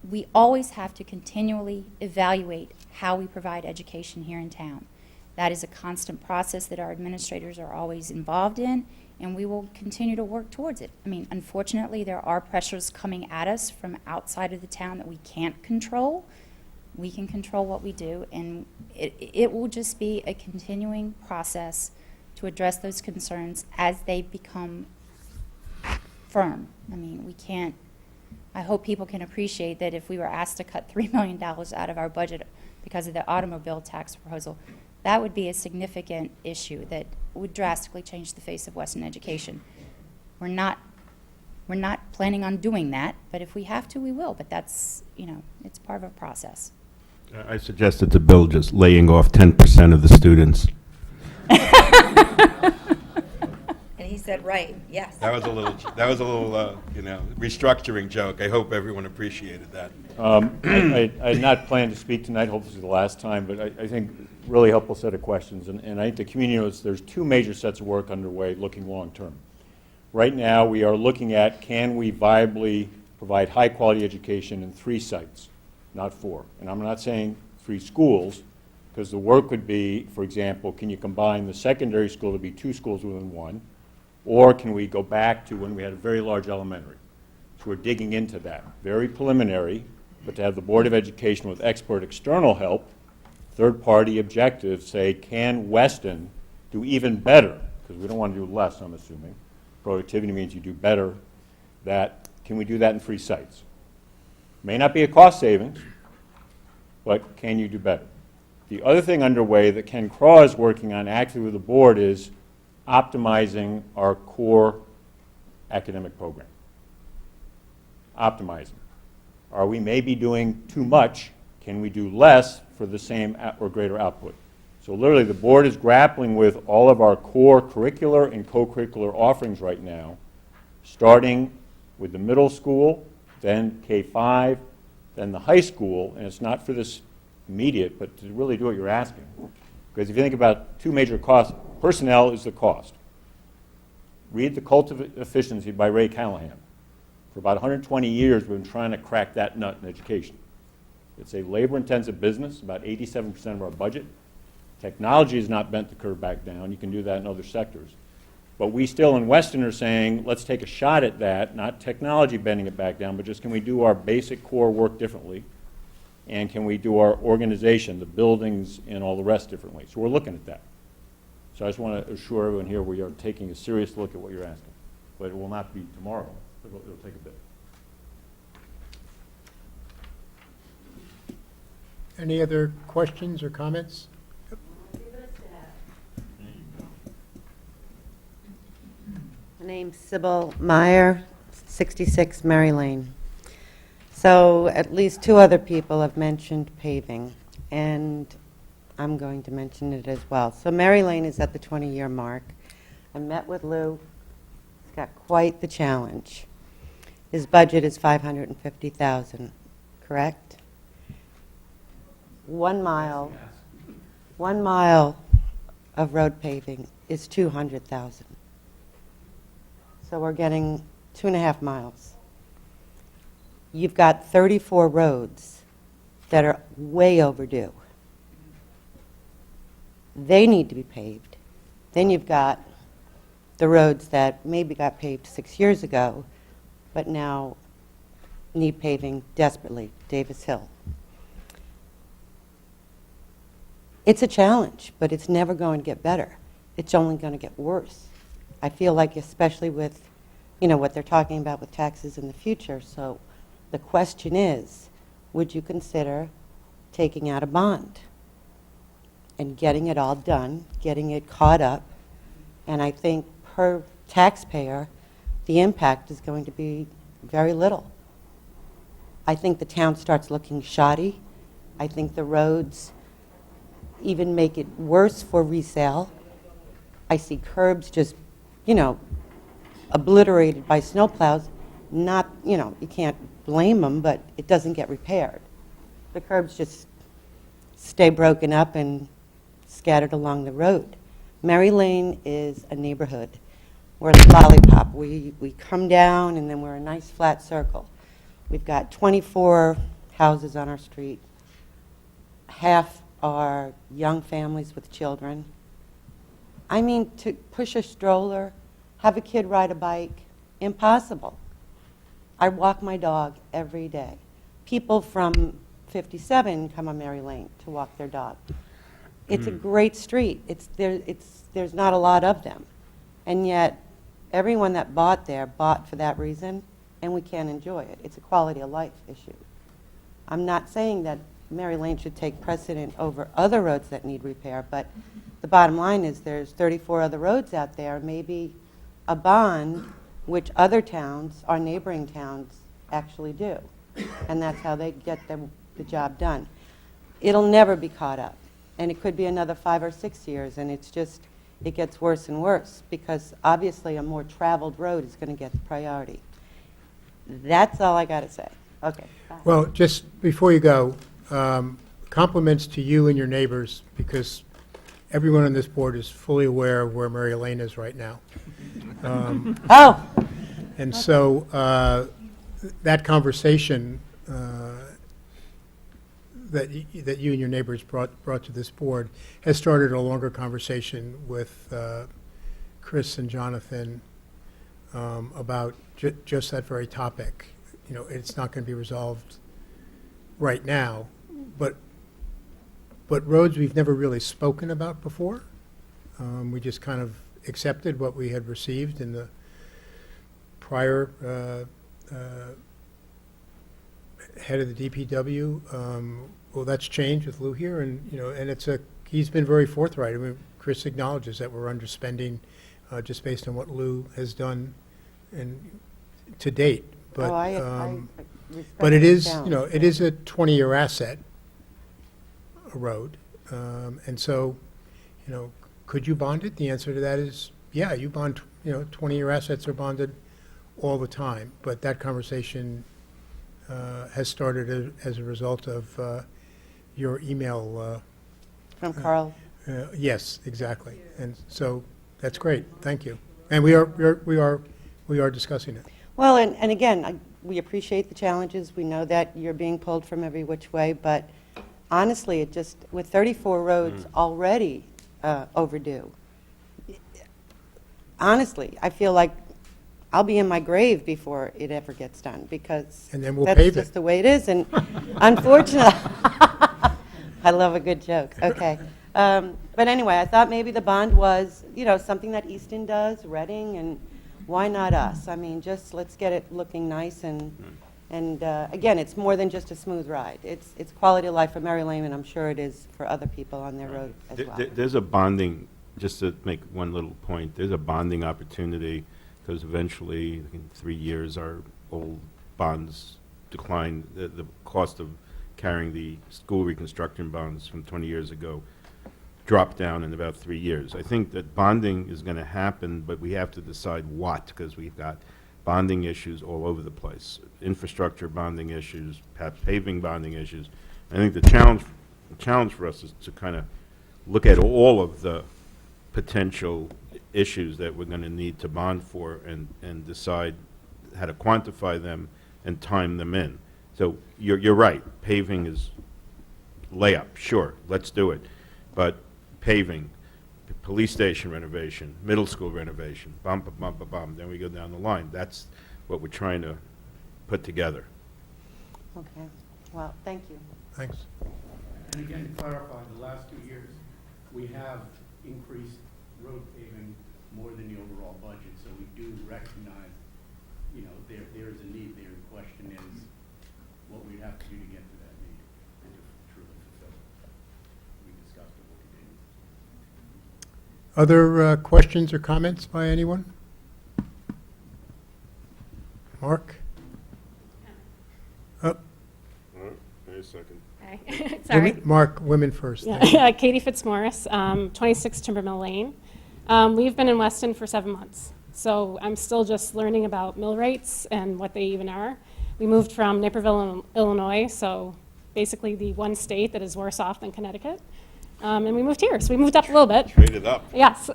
S11: We always have to continually evaluate how we provide education here in town. That is a constant process that our administrators are always involved in, and we will continue to work towards it. I mean, unfortunately, there are pressures coming at us from outside of the town that we can't control. We can control what we do, and it will just be a continuing process to address those concerns as they become firm. I mean, we can't, I hope people can appreciate that if we were asked to cut $3 million out of our budget because of the automobile tax proposal, that would be a significant issue that would drastically change the face of Weston education. We're not planning on doing that, but if we have to, we will. But that's, you know, it's part of a process.
S5: I suggested to Bill just laying off 10% of the students.
S4: And he said, right, yes.
S5: That was a little, you know, restructuring joke. I hope everyone appreciated that.
S2: I had not planned to speak tonight, hopefully this is the last time, but I think really helpful set of questions. And I think the community knows there's two major sets of work underway looking long-term. Right now, we are looking at, can we viably provide high-quality education in 3 sites, not 4? And I'm not saying 3 schools, because the work would be, for example, can you combine the secondary school to be 2 schools within 1? Or can we go back to when we had a very large elementary? So we're digging into that. Very preliminary, but to have the Board of Education with expert external help, third-party objectives say, can Weston do even better? Because we don't want to do less, I'm assuming. Productivity means you do better. Can we do that in 3 sites? May not be a cost savings, but can you do better? The other thing underway that Ken Craw is working on actively with the board is optimizing our core academic program. Optimizing. Are we maybe doing too much? Can we do less for the same or greater output? So literally the board is grappling with all of our core curricular and co-curricular offerings right now, starting with the middle school, then K-5, then the high school, and it's not for this immediate, but to really do what you're asking. Because if you think about 2 major costs, personnel is the cost. Read The Cult of Efficiency by Ray Callahan. For about 120 years, we've been trying to crack that nut in education. It's a labor-intensive business, about 87% of our budget. Technology is not bent the curve back down. You can do that in other sectors. But we still in Weston are saying, let's take a shot at that, not technology bending it back down, but just can we do our basic core work differently? And can we do our organization, the buildings, and all the rest differently? So we're looking at that. So I just want to assure everyone here we are taking a serious look at what you're asking. But it will not be tomorrow. It'll take a bit.
S1: Any other questions or comments?
S15: My name's Sybil Meyer, 66 Mary Lane. So at least 2 other people have mentioned paving, and I'm going to mention it as well. So Mary Lane is at the 20-year mark. I met with Lou. He's got quite the challenge. His budget is $550,000, correct? 1 mile of road paving is $200,000. So we're getting 2.5 miles. You've got 34 roads that are way overdue. They need to be paved. Then you've got the roads that maybe got paved 6 years ago, but now need paving desperately. Davis Hill. It's a challenge, but it's never going to get better. It's only going to get worse. I feel like, especially with, you know, what they're talking about with taxes in the future. So the question is, would you consider taking out a bond and getting it all done, getting it caught up? And I think per taxpayer, the impact is going to be very little. I think the town starts looking shoddy. I think the roads even make it worse for resale. I see curbs just, you know, obliterated by snowplows. Not, you know, you can't blame them, but it doesn't get repaired. The curbs just stay broken up and scattered along the road. Mary Lane is a neighborhood. We're like lollipop. We come down and then we're a nice flat circle. We've got 24 houses on our street. Half are young families with children. I mean, to push a stroller Have a kid ride a bike? Impossible. I walk my dog every day. People from 57 come on Mary Lane to walk their dog. It's a great street. There's not a lot of them. And yet, everyone that bought there bought for that reason, and we can't enjoy it. It's a quality of life issue. I'm not saying that Mary Lane should take precedent over other roads that need repair, but the bottom line is there's 34 other roads out there, maybe a bond, which other towns, our neighboring towns, actually do. And that's how they get the job done. It'll never be caught up. And it could be another 5 or 6 years, and it gets worse and worse, because obviously a more traveled road is going to get the priority. That's all I got to say. Okay. Bye.
S1: Well, just before you go, compliments to you and your neighbors, because everyone on this board is fully aware of where Mary Lane is right now.
S15: Oh!
S1: And so that conversation that you and your neighbors brought to this board has started a longer conversation with Chris and Jonathan about just that very topic. You know, it's not going to be resolved right now, but roads we've never really spoken about before. We just kind of accepted what we had received in the prior head of the DPW. Well, that's changed with Lou here, and he's been very forthright. I mean, Chris acknowledges that we're underspending just based on what Lou has done and to date. But
S15: I
S1: but it is,
S15: challenge.
S1: it is a 20-year asset, a road, and so, could you bond it? The answer to that is, yeah, you bond. 20-year assets are bonded all the time. But that conversation has started as a result of your email.
S15: From Carl.
S1: Yes, exactly, and so that's great. Thank you, and we are discussing it.
S15: Well, and again, we appreciate the challenges. We know that you're being pulled from every which way, but honestly, with 34 roads already overdue, honestly, I feel like I'll be in my grave before it ever gets done, because
S1: And then we'll
S15: that's
S1: pave it.
S15: just the way it is. And unfortunately, I love a good joke. Okay. But anyway, I thought maybe the bond was, something that Easton does, Reading, and why not us? I mean, just let's get it looking nice, and again, it's more than just a smooth ride. It's quality of life for Mary Lane, and I'm sure it is for other people on their road as well.
S5: There's a bonding, just to make one little point, there's a bonding opportunity, because eventually, in 3 years, our old bonds decline. The cost of carrying the school reconstruction bonds from 20 years ago drop down in about 3 years. I think that bonding is going to happen, but we have to decide what, because we've got bonding issues all over the place. Infrastructure bonding issues, perhaps paving bonding issues. I think the challenge for us is to kind of look at all of the potential issues that we're going to need to bond for, and decide how to quantify them and time them in. So you're right, paving is layup, sure, let's do it. But paving, police station renovation, middle school renovation, bum, bum, bum, bum, bum, then we go down the line. That's what we're trying to put together.
S15: Okay. Well, thank you.
S1: Thanks.
S8: And again, to clarify, the last 2 years, we have increased road paving more than the overall budget, so we do recognize, there is a need there. The question is what we have to do to get to that need and to truly fulfill it. We discussed it, what we did.
S1: Other questions or comments by anyone? Mark? Oh,
S5: All right, wait a second.
S16: Hi. Sorry.
S1: Mark, women first.
S16: Yeah. Katie Fitzmaurice, 26 Timbermill Lane. We've been in Weston for 7 months, so I'm still just learning about mill rates and what they even are. We moved from Naperville, Illinois, so basically the one state that is worse off than Connecticut. And we moved here, so we moved up a little bit.
S5: Traded up.
S16: Yes.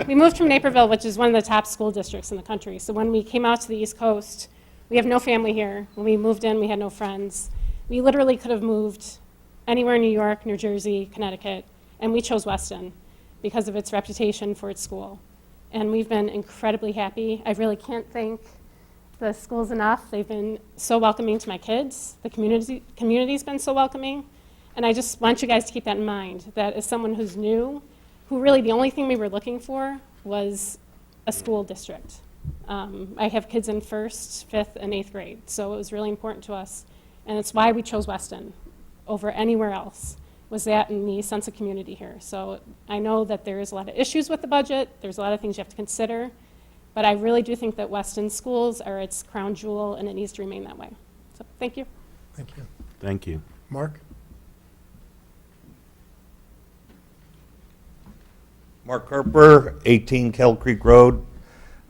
S16: We moved from Naperville, which is one of the top school districts in the country. So when we came out to the East Coast, we have no family here. When we moved in, we had no friends. We literally could have moved anywhere in New York, New Jersey, Connecticut, and we chose Weston because of its reputation for its school. and we've been incredibly happy. I really can't thank the schools enough. They've been so welcoming to my kids. The community's been so welcoming. And I just want you guys to keep that in mind, that as someone who's new, who really the only thing we were looking for was a school district. I have kids in 1st, 5th, and 8th grade, so it was really important to us. And it's why we chose Weston over anywhere else, was that and the sense of community here. So I know that there is a lot of issues with the budget. There's a lot of things you have to consider. But I really do think that Weston schools are its crown jewel, and it needs to remain that way. So thank you.
S1: Thank you.
S5: Thank you.
S1: Mark?
S17: Mark Kerper, 18 Kettle Creek Road.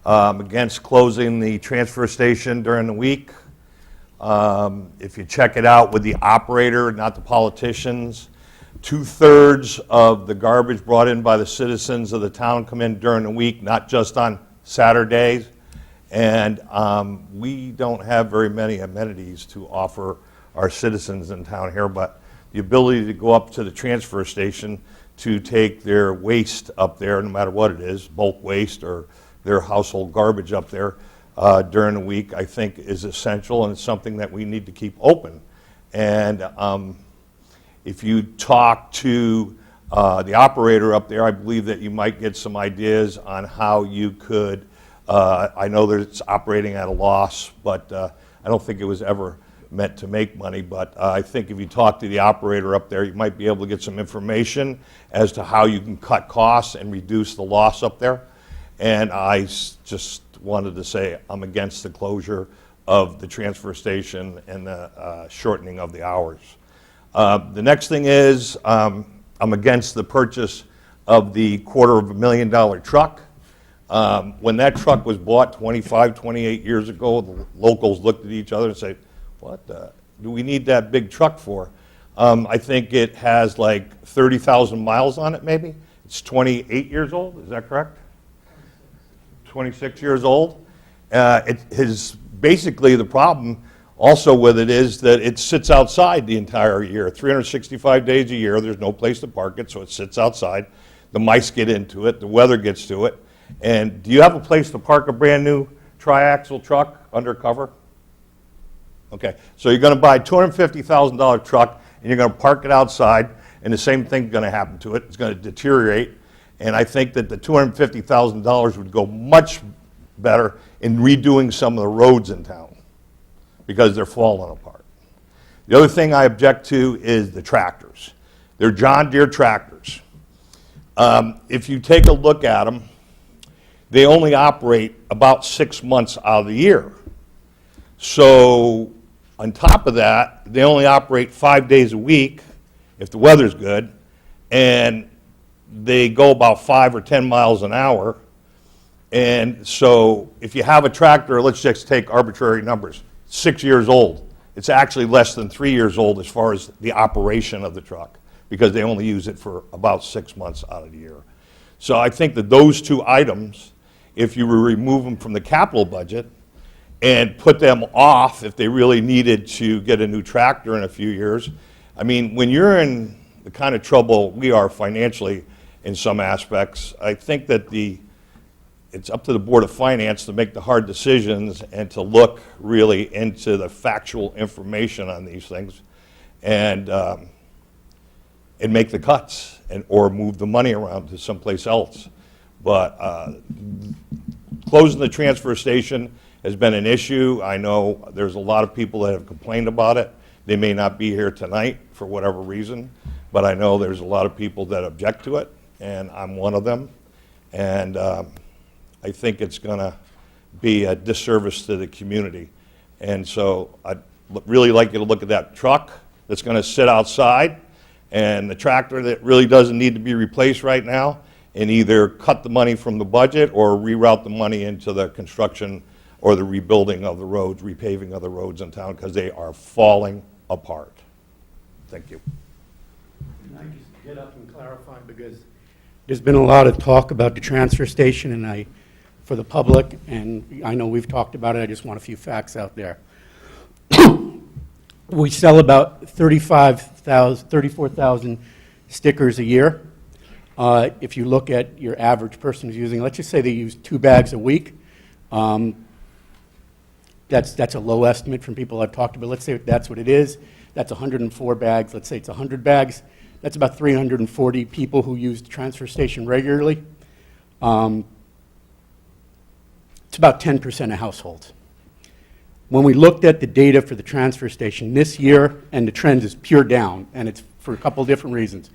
S17: Against closing the transfer station during the week. If you check it out with the operator, not the politicians, 2/3 of the garbage brought in by the citizens of the town come in during the week, not just on Saturdays. And we don't have very many amenities to offer our citizens in town here, but the ability to go up to the transfer station to take their waste up there, no matter what it is, bulk waste or their household garbage up there during the week, I think is essential, and it's something that we need to keep open. And if you talk to the operator up there, I believe that you might get some ideas on how you could, I know that it's operating at a loss, but I don't think it was ever meant to make money, but I think if you talk to the operator up there, you might be able to get some information as to how you can cut costs and reduce the loss up there. And I just wanted to say I'm against the closure of the transfer station and the shortening of the hours. The next thing is I'm against the purchase of the $250,000 truck. When that truck was bought 25, 28 years ago, the locals looked at each other and said, what do we need that big truck for? I think it has like 30,000 miles on it maybe. It's 28 years old, is that correct? 26 years old. Basically the problem also with it is that it sits outside the entire year, 365 days a year. There's no place to park it, so it sits outside. The mice get into it, the weather gets to it. And do you have a place to park a brand new triaxle truck undercover? Okay, so you're going to buy a $250,000 truck and you're going to park it outside, and the same thing's going to happen to it. It's going to deteriorate. And I think that the $250,000 would go much better in redoing some of the roads in town because they're falling apart. The other thing I object to is the tractors. They're John Deere tractors. If you take a look at them, they only operate about 6 months out of the year. So on top of that, they only operate 5 days a week if the weather's good, and they go about 5 or 10 miles an hour. And so if you have a tractor, let's just take arbitrary numbers, 6 years old, it's actually less than 3 years old as far as the operation of the truck, because they only use it for about 6 months out of the year. So I think that those two items, if you remove them from the capital budget and put them off if they really needed to get a new tractor in a few years, I mean, when you're in the kind of trouble we are financially in some aspects, I think that it's up to the Board of Finance to make the hard decisions and to look really into the factual information on these things and make the cuts or move the money around to someplace else. But closing the transfer station has been an issue. I know there's a lot of people that have complained about it. They may not be here tonight for whatever reason, but I know there's a lot of people that object to it, and I'm one of them. And I think it's going to be a disservice to the community. And so I'd really like you to look at that truck that's going to sit outside and the tractor that really doesn't need to be replaced right now, and either cut the money from the budget or reroute the money into the construction or the rebuilding of the roads, repaving of the roads in town, because they are falling apart. Thank you.
S8: Can I just get up and clarify, because there's been a lot of talk about the transfer station, and for the public, and I know we've talked about it, I just want a few facts out there. We sell about 34,000 stickers a year.
S18: If you look at your average person who's using, let's just say they use 2 bags a week, that's a low estimate from people I've talked to, but let's say that's what it is. That's 104 bags. Let's say it's 100 bags. That's about 340 people who use the transfer station regularly. It's about 10% of households. When we looked at the data for the transfer station this year, and the trend is pure down, and it's for a couple different reasons.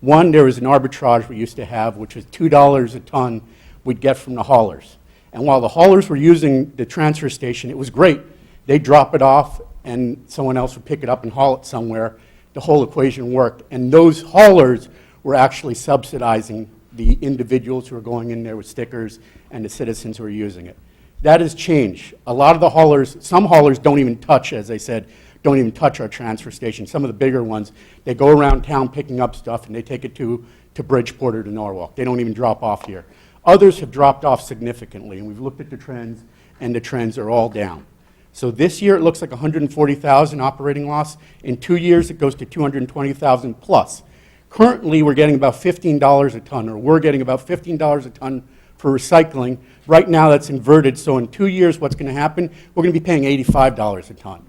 S18: One, there was an arbitrage we used to have, which was $2 a ton we'd get from the haulers. And while the haulers were using the transfer station, it was great. They'd drop it off, and someone else would pick it up and haul it somewhere. The whole equation worked. And those haulers were actually subsidizing the individuals who were going in there with stickers and the citizens who were using it. That has changed. A lot of the haulers, some haulers don't even touch, as I said, don't even touch our transfer station. Some of the bigger ones, they go around town picking up stuff and they take it to Bridgeport or to Norwalk. They don't even drop off here. Others have dropped off significantly, and we've looked at the trends, and the trends are all down. So this year it looks like 140,000 operating loss. In 2 years it goes to 220,000 plus. Currently we're getting about $15 a ton, or we're getting about $15 a ton for recycling. Right now that's inverted, so in 2 years what's going to happen, we're going to be paying $85 a ton.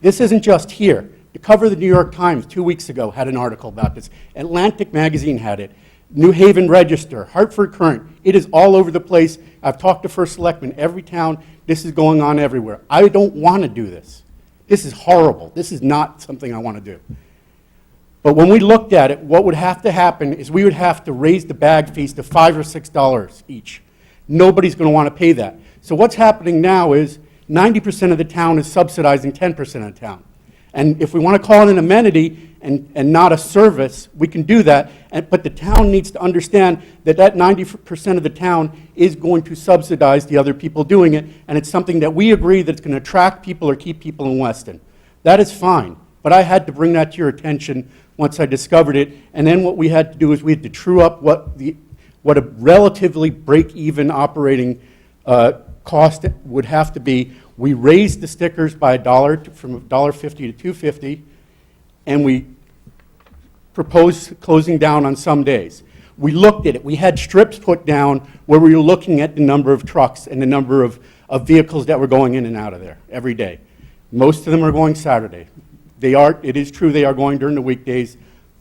S18: This isn't just here. The cover of the New York Times 2 weeks ago had an article about this. Atlantic Magazine had it. New Haven Register, Hartford Current. It is all over the place. I've talked to First Selectmen, every town. This is going on everywhere. I don't want to do this. This is horrible. This is not something I want to do. But when we looked at it, what would have to happen is we would have to raise the bag fees to $5 or $6 each. Nobody's going to want to pay that. So what's happening now is 90% of the town is subsidizing 10% of the town. And if we want to call it an amenity and not a service, we can do that. But the town needs to understand that that 90% of the town is going to subsidize the other people doing it, and it's something that we agree that it's going to attract people or keep people in Weston. That is fine. But I had to bring that to your attention once I discovered it. And then what we had to do is we had to true up what a relatively break-even operating cost would have to be. We raised the stickers by $1 from $1.50 to $2.50, and we proposed closing down on some days. We looked at it. We had strips put down where we were looking at the number of trucks and the number of vehicles that were going in and out of there every day. Most of them are going Saturday. It is true they are going during the weekdays,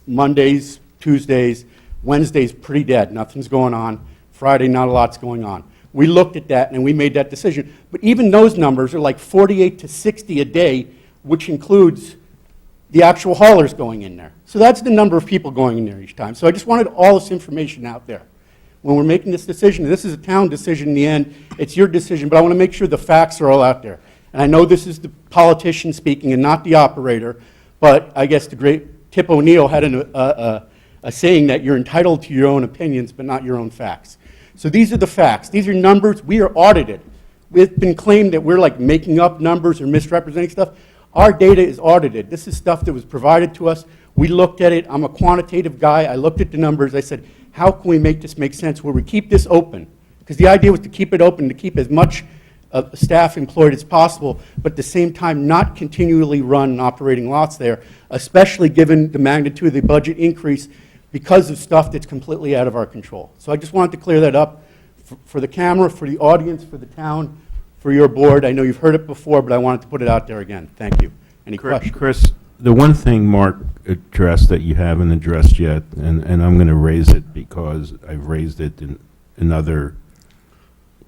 S18: Mondays, Tuesdays, Wednesdays pretty dead, nothing's going on. Friday, not a lot's going on. We looked at that and we made that decision. But even those numbers are like 48 to 60 a day, which includes the actual haulers going in there. So that's the number of people going in there each time. So I just wanted all this information out there. When we're making this decision, this is a town decision in the end, it's your decision, but I want to make sure the facts are all out there. And I know this is the politician speaking and not the operator, but I guess the great Tip O'Neill had a saying that you're entitled to your own opinions, but not your own facts. So these are the facts. These are numbers. We are audited. It's been claimed that we're like making up numbers or misrepresenting stuff. Our data is audited. This is stuff that was provided to us. We looked at it. I'm a quantitative guy. I looked at the numbers. I said, how can we make this make sense where we keep this open? Because the idea was to keep it open, to keep as much staff employed as possible, but at the same time not continually run an operating loss there, especially given the magnitude of the budget increase because of stuff that's completely out of our control. So I just wanted to clear that up for the camera, for the audience, for the town, for your board. I know you've heard it before, but I wanted to put it out there again. Thank you. Any questions?
S5: Chris, the one thing Mark addressed that you haven't addressed yet, and I'm going to raise it because I've raised it in other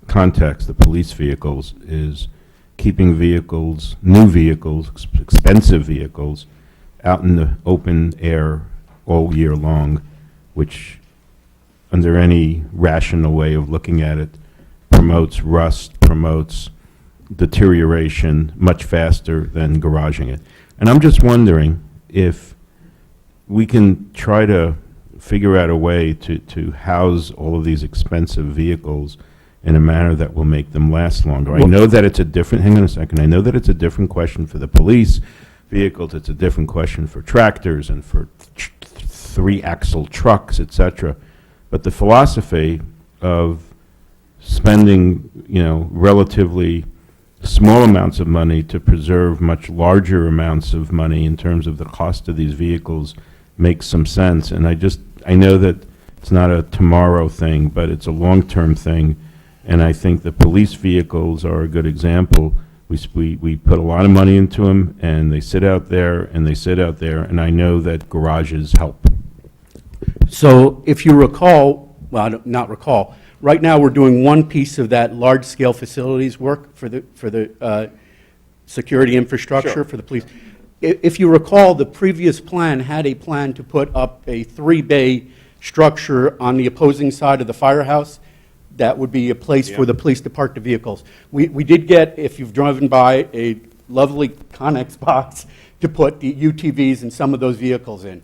S5: contexts, the police vehicles, is keeping vehicles, new vehicles, expensive vehicles, out in the open air all year long, which, under any rational way of looking at it, promotes rust, promotes deterioration much faster than garaging it. And I'm just wondering if we can try to figure out a way to house all of these expensive vehicles in a manner that will make them last longer. I know that it's a different, hang on a second, I know that it's a different question for the police vehicles, it's a different question for tractors and for three-axle trucks, etc. But the philosophy of spending, relatively small amounts of money to preserve much larger amounts of money in terms of the cost of these vehicles makes some sense. And I know that It's not a tomorrow thing, but it's a long-term thing. And I think the police vehicles are a good example. We put a lot of money into them, and they sit out there, and they sit out there, and I know that garages help.
S18: So if you recall, well, not recall, right now we're doing one piece of that large-scale facilities work for the security infrastructure
S5: Sure.
S18: for the police. If you recall, the previous plan had a plan to put up a 3-bay structure on the opposing side of the firehouse. That would be a place for the police to park the vehicles. We did get, if you've driven by, a lovely Connex box to put the UTVs and some of those vehicles in.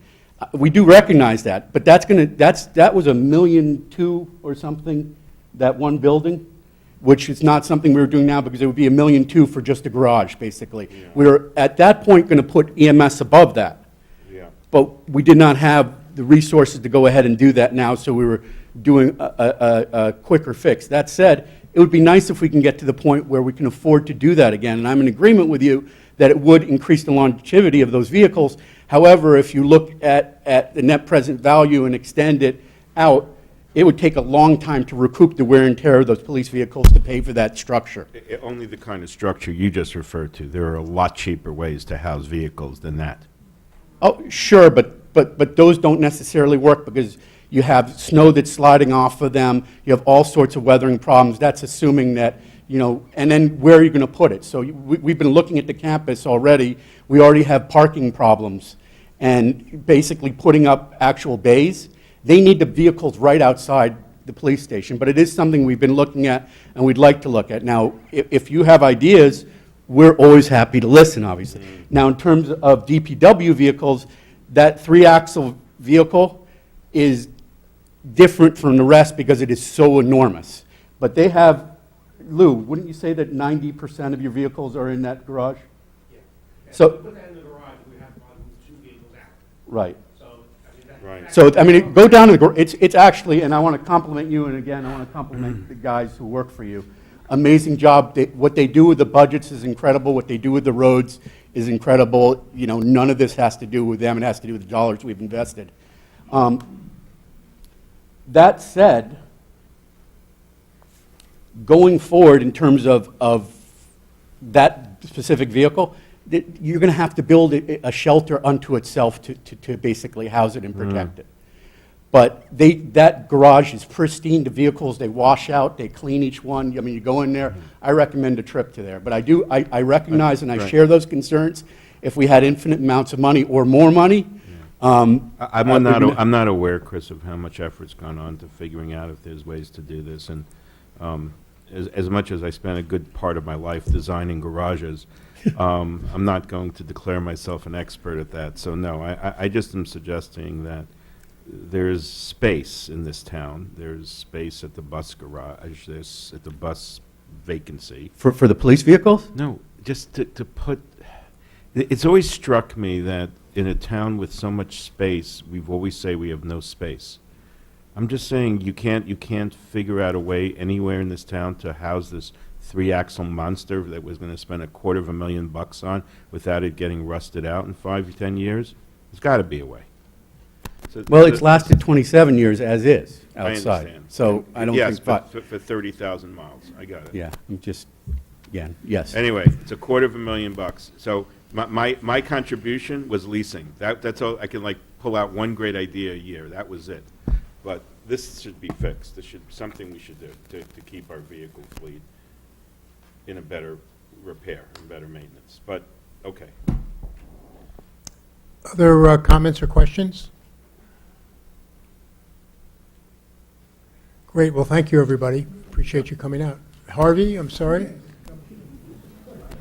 S18: We do recognize that, but that was $1.2 million or something, that one building, which is not something we were doing now because it would be $1.2 million for just a garage, basically.
S5: Yeah.
S18: We were at that point going to put EMS above that.
S5: Yeah.
S18: But we did not have the resources to go ahead and do that now, so we were doing a quicker fix. That said, it would be nice if we can get to the point where we can afford to do that again, and I'm in agreement with you that it would increase the longevity of those vehicles. However, if you look at the net present value and extend it out, it would take a long time to recoup the wear and tear of those police vehicles to pay for that structure.
S5: Only the kind of structure you just referred to. There are a lot cheaper ways to house vehicles than that.
S18: Oh, sure, but those don't necessarily work because you have snow that's sliding off of them, you have all sorts of weathering problems. That's assuming that, and then where are you going to put it? So we've been looking at the campus already. We already have parking problems and basically putting up actual bays. They need the vehicles right outside the police station, but it is something we've been looking at and we'd like to look at. Now, if you have ideas, we're always happy to listen, obviously. Now, in terms of DPW vehicles, that 3-axle vehicle is different from the rest because it is so enormous. But they have, Lou, wouldn't you say that 90% of your vehicles are in that garage?
S19: Yeah.
S18: So,
S19: put that in the garage, we have to move 2 vehicles out.
S18: right.
S19: So, I mean,
S5: Right.
S18: So, I mean, go down to the garage. It's actually, and I want to compliment you, and again, I want to compliment the guys who work for you. Amazing job. What they do with the budgets is incredible. What they do with the roads is incredible. None of this has to do with them. It has to do with the dollars we've invested. That said, going forward in terms of that specific vehicle, you're going to have to build a shelter unto itself to basically house it and protect it. But that garage is pristine. The vehicles, they wash out, they clean each one. I mean, you go in there. I recommend a trip to there. But I recognize and I
S5: Right.
S18: share those concerns. If we had infinite amounts of money or more money,
S5: I'm not aware, Chris, of how much effort's gone on to figuring out if there's ways to do this. And as much as I spent a good part of my life designing garages, I'm not going to declare myself an expert at that. So no, I just am suggesting that there's space in this town. There's space at the bus garage. There's at the bus vacancy.
S18: for the police vehicles?
S5: No, just to put. It's always struck me that in a town with so much space, we've always say we have no space. I'm just saying you can't figure out a way anywhere in this town to house this 3-axle monster that was going to spend $250,000 on without it getting rusted out in 5 or 10 years. There's got to be a way. So
S18: Well, it's lasted 27 years as is outside.
S5: I understand.
S18: So I don't
S5: yes,
S18: think.
S5: but for 30,000 miles, I got it.
S18: Yeah, you just, again, yes.
S5: Anyway, it's $250,000. So my contribution was leasing. That's all. I can pull out one great idea a year. That was it. But this should be fixed. This should something we should do to keep our vehicle fleet in a better repair and better maintenance. But okay.
S1: Other comments or questions? Great. Well, thank you, everybody. Appreciate you coming out. Harvey, I'm sorry.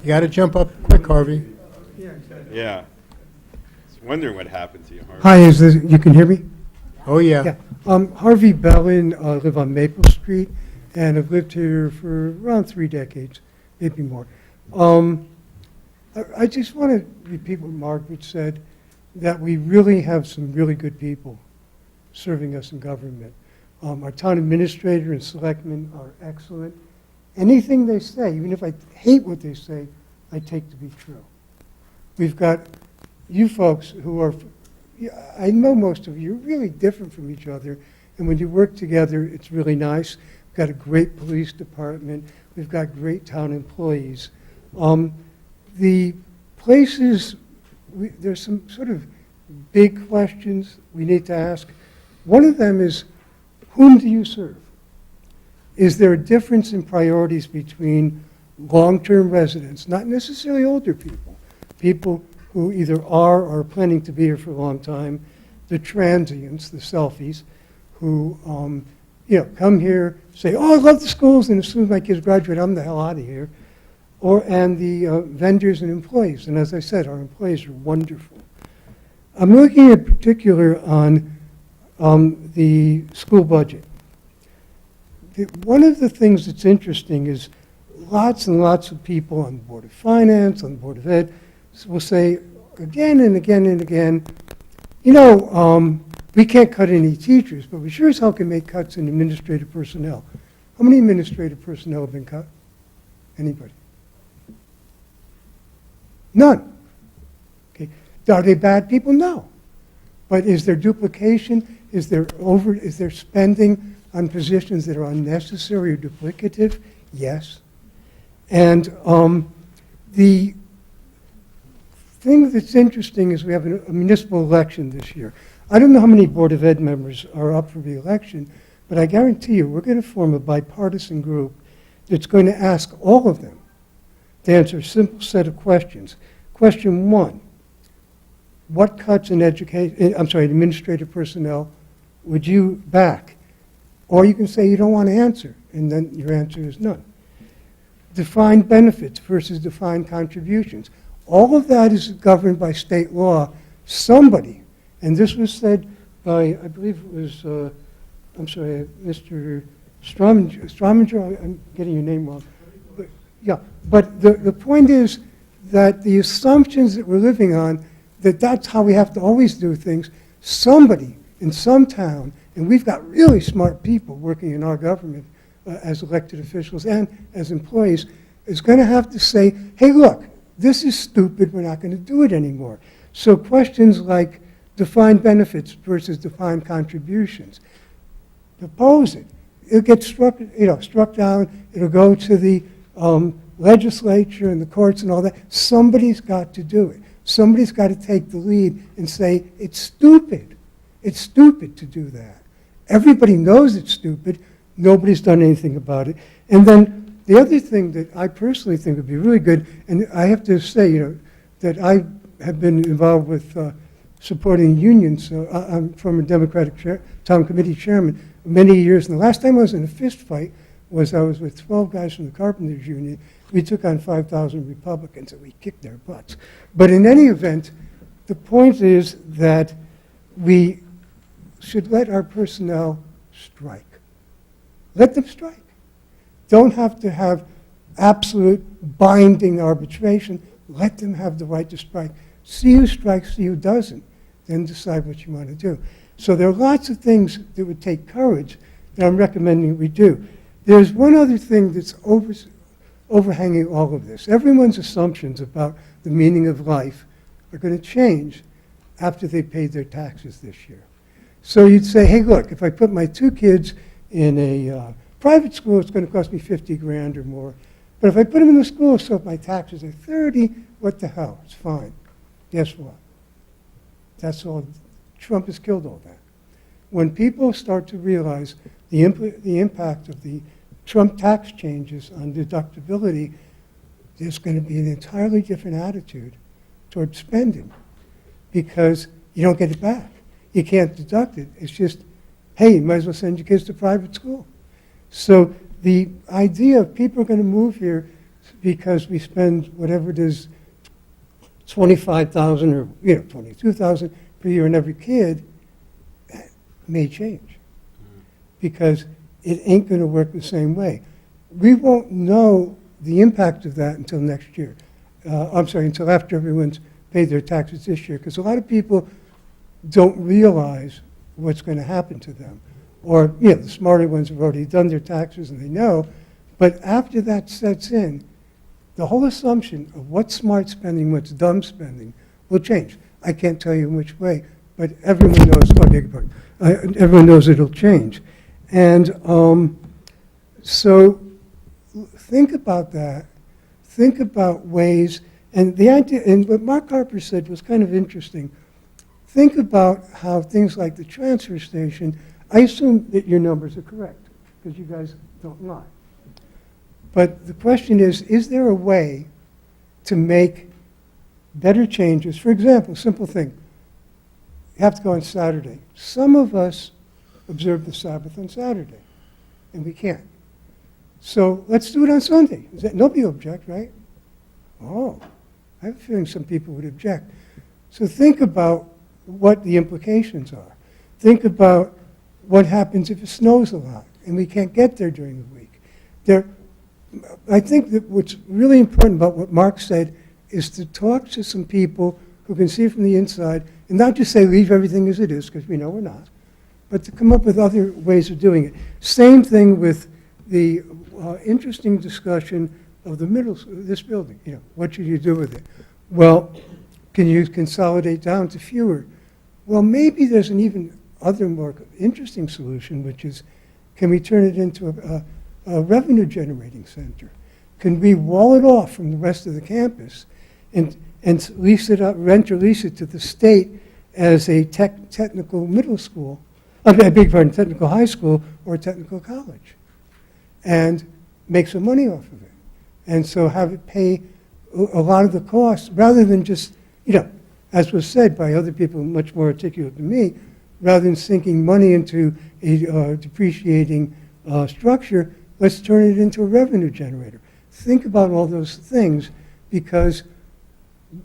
S1: You got to jump up quick, Harvey.
S5: Yeah. I was wondering what happened to you, Harvey.
S20: Hi, you can hear me?
S1: Oh, yeah.
S20: Harvey Bellin, I live on Maple Street, and I've lived here for around 3 decades, maybe more. I just want to repeat what Margaret said, that we really have some really good people serving us in government. Our town administrator and selectmen are excellent. Anything they say, even if I hate what they say, I take to be true. We've got you folks who are, I know most of you are really different from each other, And when you work together, it's really nice. We've got a great police department. We've got great town employees. The places, there's some sort of big questions we need to ask. One of them is, whom do you serve? Is there a difference in priorities between long-term residents, not necessarily older people, people who either are or are planning to be here for a long time, the transients, the selfies, who come here, say, oh, I love the schools, and as soon as my kids graduate, I'm the hell out of here, and the vendors and employees. And as I said, our employees are wonderful. I'm looking in particular on the school budget. One of the things that's interesting is lots and lots of people on the Board of Finance, on the Board of Ed, will say again and again and again, we can't cut any teachers, but we sure as hell can make cuts in administrative personnel. How many administrative personnel have been cut? Anybody? None. Okay. Are they bad people? No. But is there duplication? Is there spending on positions that are unnecessary or duplicative? Yes. And the thing that's interesting is we have a municipal election this year. I don't know how many Board of Ed members are up for re-election, but I guarantee you we're going to form a bipartisan group that's going to ask all of them to answer a simple set of questions. Question one, what cuts in administrative personnel would you back? Or you can say you don't want to answer, and then your answer is none. Defined benefits versus defined contributions. All of that is governed by state law. Somebody, and this was said by, I believe it was, Mr. Strominger, I'm getting your name wrong. But, yeah, but the point is that the assumptions that we're living on, that's how we have to always do things. Somebody in some town, and we've got really smart people working in our government as elected officials and as employees, is going to have to say, hey, look, this is stupid, we're not going to do it anymore. So questions like defined benefits versus defined contributions, propose it. It'll get struck down, it'll go to the legislature and the courts and all that. Somebody's got to do it. Somebody's got to take the lead and say, it's stupid. It's stupid to do that. Everybody knows it's stupid. Nobody's done anything about it. And then the other thing that I personally think would be really good, and I have to say, that I have been involved with supporting unions. I'm former Democratic Town Committee Chairman many years. And the last time I was in a fist fight was I was with 12 guys from the Carpenters Union. We took on 5,000 Republicans, and we kicked their butts. But in any event, the point is that we should let our personnel strike. Let them strike. Don't have to have absolute binding arbitration. Let them have the right to strike. See who strikes, see who doesn't, then decide what you want to do. So there are lots of things that would take courage that I'm recommending we do. There's one other thing that's overhanging all of this. Everyone's assumptions about the meaning of life are going to change after they paid their taxes this year. So you'd say, hey, look, if I put my two kids in a private school, it's going to cost me 50 grand or more. But if I put them in the school, so if my taxes are 30, what the hell? It's fine. Guess what? That's all. Trump has killed all that. When people start to realize the impact of the Trump tax changes on deductibility, there's going to be an entirely different attitude toward spending because you don't get it back. You can't deduct it. It's just, hey, you might as well send your kids to private school. So the idea of people are going to move here because we spend whatever it is, $25,000 or $22,000 per year on every kid, that may change because it ain't going to work the same way. We won't know the impact of that until next year. Until after everyone's paid their taxes this year, because a lot of people don't realize what's going to happen to them. Or, the smarter ones have already done their taxes and they know. But after that sets in, the whole assumption of what's smart spending, what's dumb spending will change. I can't tell you in which way, but everyone knows, oh, beg your pardon, everyone knows it'll change. And so think about that. Think about ways, and the idea, and what Mark Harper said was kind of interesting. Think about how things like the transfer station, I assume that your numbers are correct, because you guys don't lie. But the question is there a way to make better changes? For example, simple thing, you have to go on Saturday. Some of us observe the Sabbath on Saturday, and we can't. So let's do it on Sunday. Nobody will object, right? Oh, I have a feeling some people would object. So think about what the implications are. Think about what happens if it snows a lot and we can't get there during the week. I think that what's really important about what Mark said is to talk to some people who can see from the inside and not just say leave everything as it is, because we know we're not, but to come up with other ways of doing it. Same thing with the interesting discussion of the middle school, this building. You know, what should you do with it? Well, can you consolidate down to fewer? Well, maybe there's an even other more interesting solution, which is, can we turn it into a revenue generating center? Can we wall it off from the rest of the campus and lease it out, rent or lease it to the state as a technical middle school, I beg your pardon, technical high school or technical college, and make some money off of it? And so have it pay a lot of the costs, rather than just, you know, as was said by other people much more articulate than me, rather than sinking money into a depreciating structure, let's turn it into a revenue generator. Think about all those things, because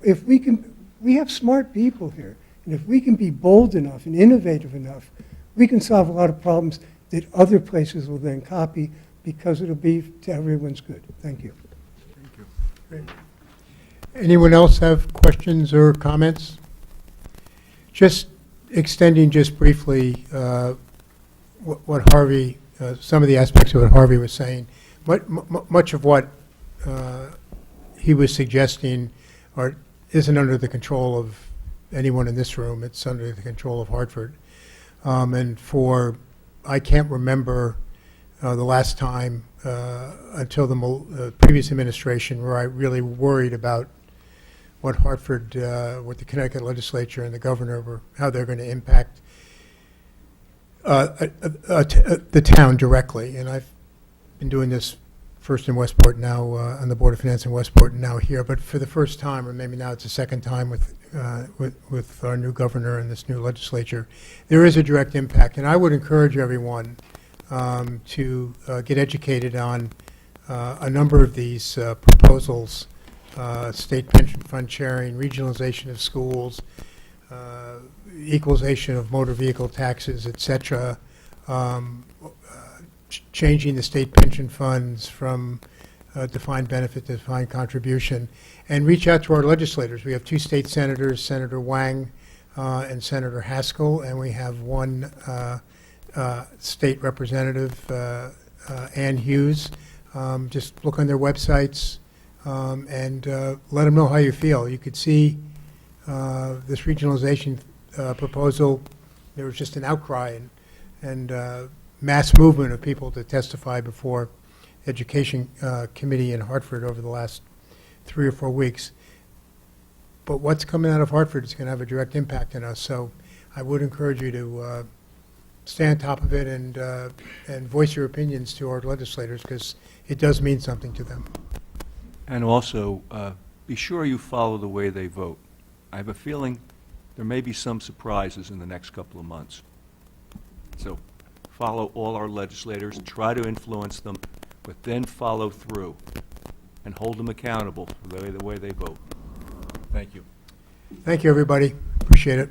S20: if we have smart people here, and if we can be bold enough and innovative enough, we can solve a lot of problems that other places will then copy, because it'll be to everyone's good. Thank you.
S10: Thank you.
S1: Great. Anyone else have questions or comments? Just extending just briefly what Harvey, some of the aspects of what Harvey was saying. Much of what he was suggesting isn't under the control of anyone in this room. It's under the control of Hartford. And I can't remember the last time until the previous administration where I really worried about what Hartford, what the Connecticut legislature and the governor were, how they're going to impact the town directly. And I've been doing this first in Westport, now on the Board of Finance in Westport, and now here. But for the first time, or maybe now it's the second time with our new governor and this new legislature, there is a direct impact. And I would encourage everyone to get educated on a number of these proposals, state pension fund sharing, regionalization of schools, equalization of motor vehicle taxes, et cetera, changing the state pension funds from defined benefit to defined contribution, and reach out to our legislators. We have two state senators, Senator Wang and Senator Haskell, and we have one state representative, Ann Hughes. Just look on their websites and let them know how you feel. You could see this regionalization proposal. There was just an outcry and mass movement of people to testify before Education Committee in Hartford over the last 3 or 4 weeks. But what's coming out of Hartford is going to have a direct impact on us. So I would encourage you to stay on top of it and voice your opinions to our legislators, because it does mean something to them.
S10: And also, be sure you follow the way they vote. I have a feeling there may be some surprises in the next couple of months. So follow all our legislators, try to influence them, but then follow through and hold them accountable for the way they vote. Thank you.
S1: Thank you, everybody. Appreciate it.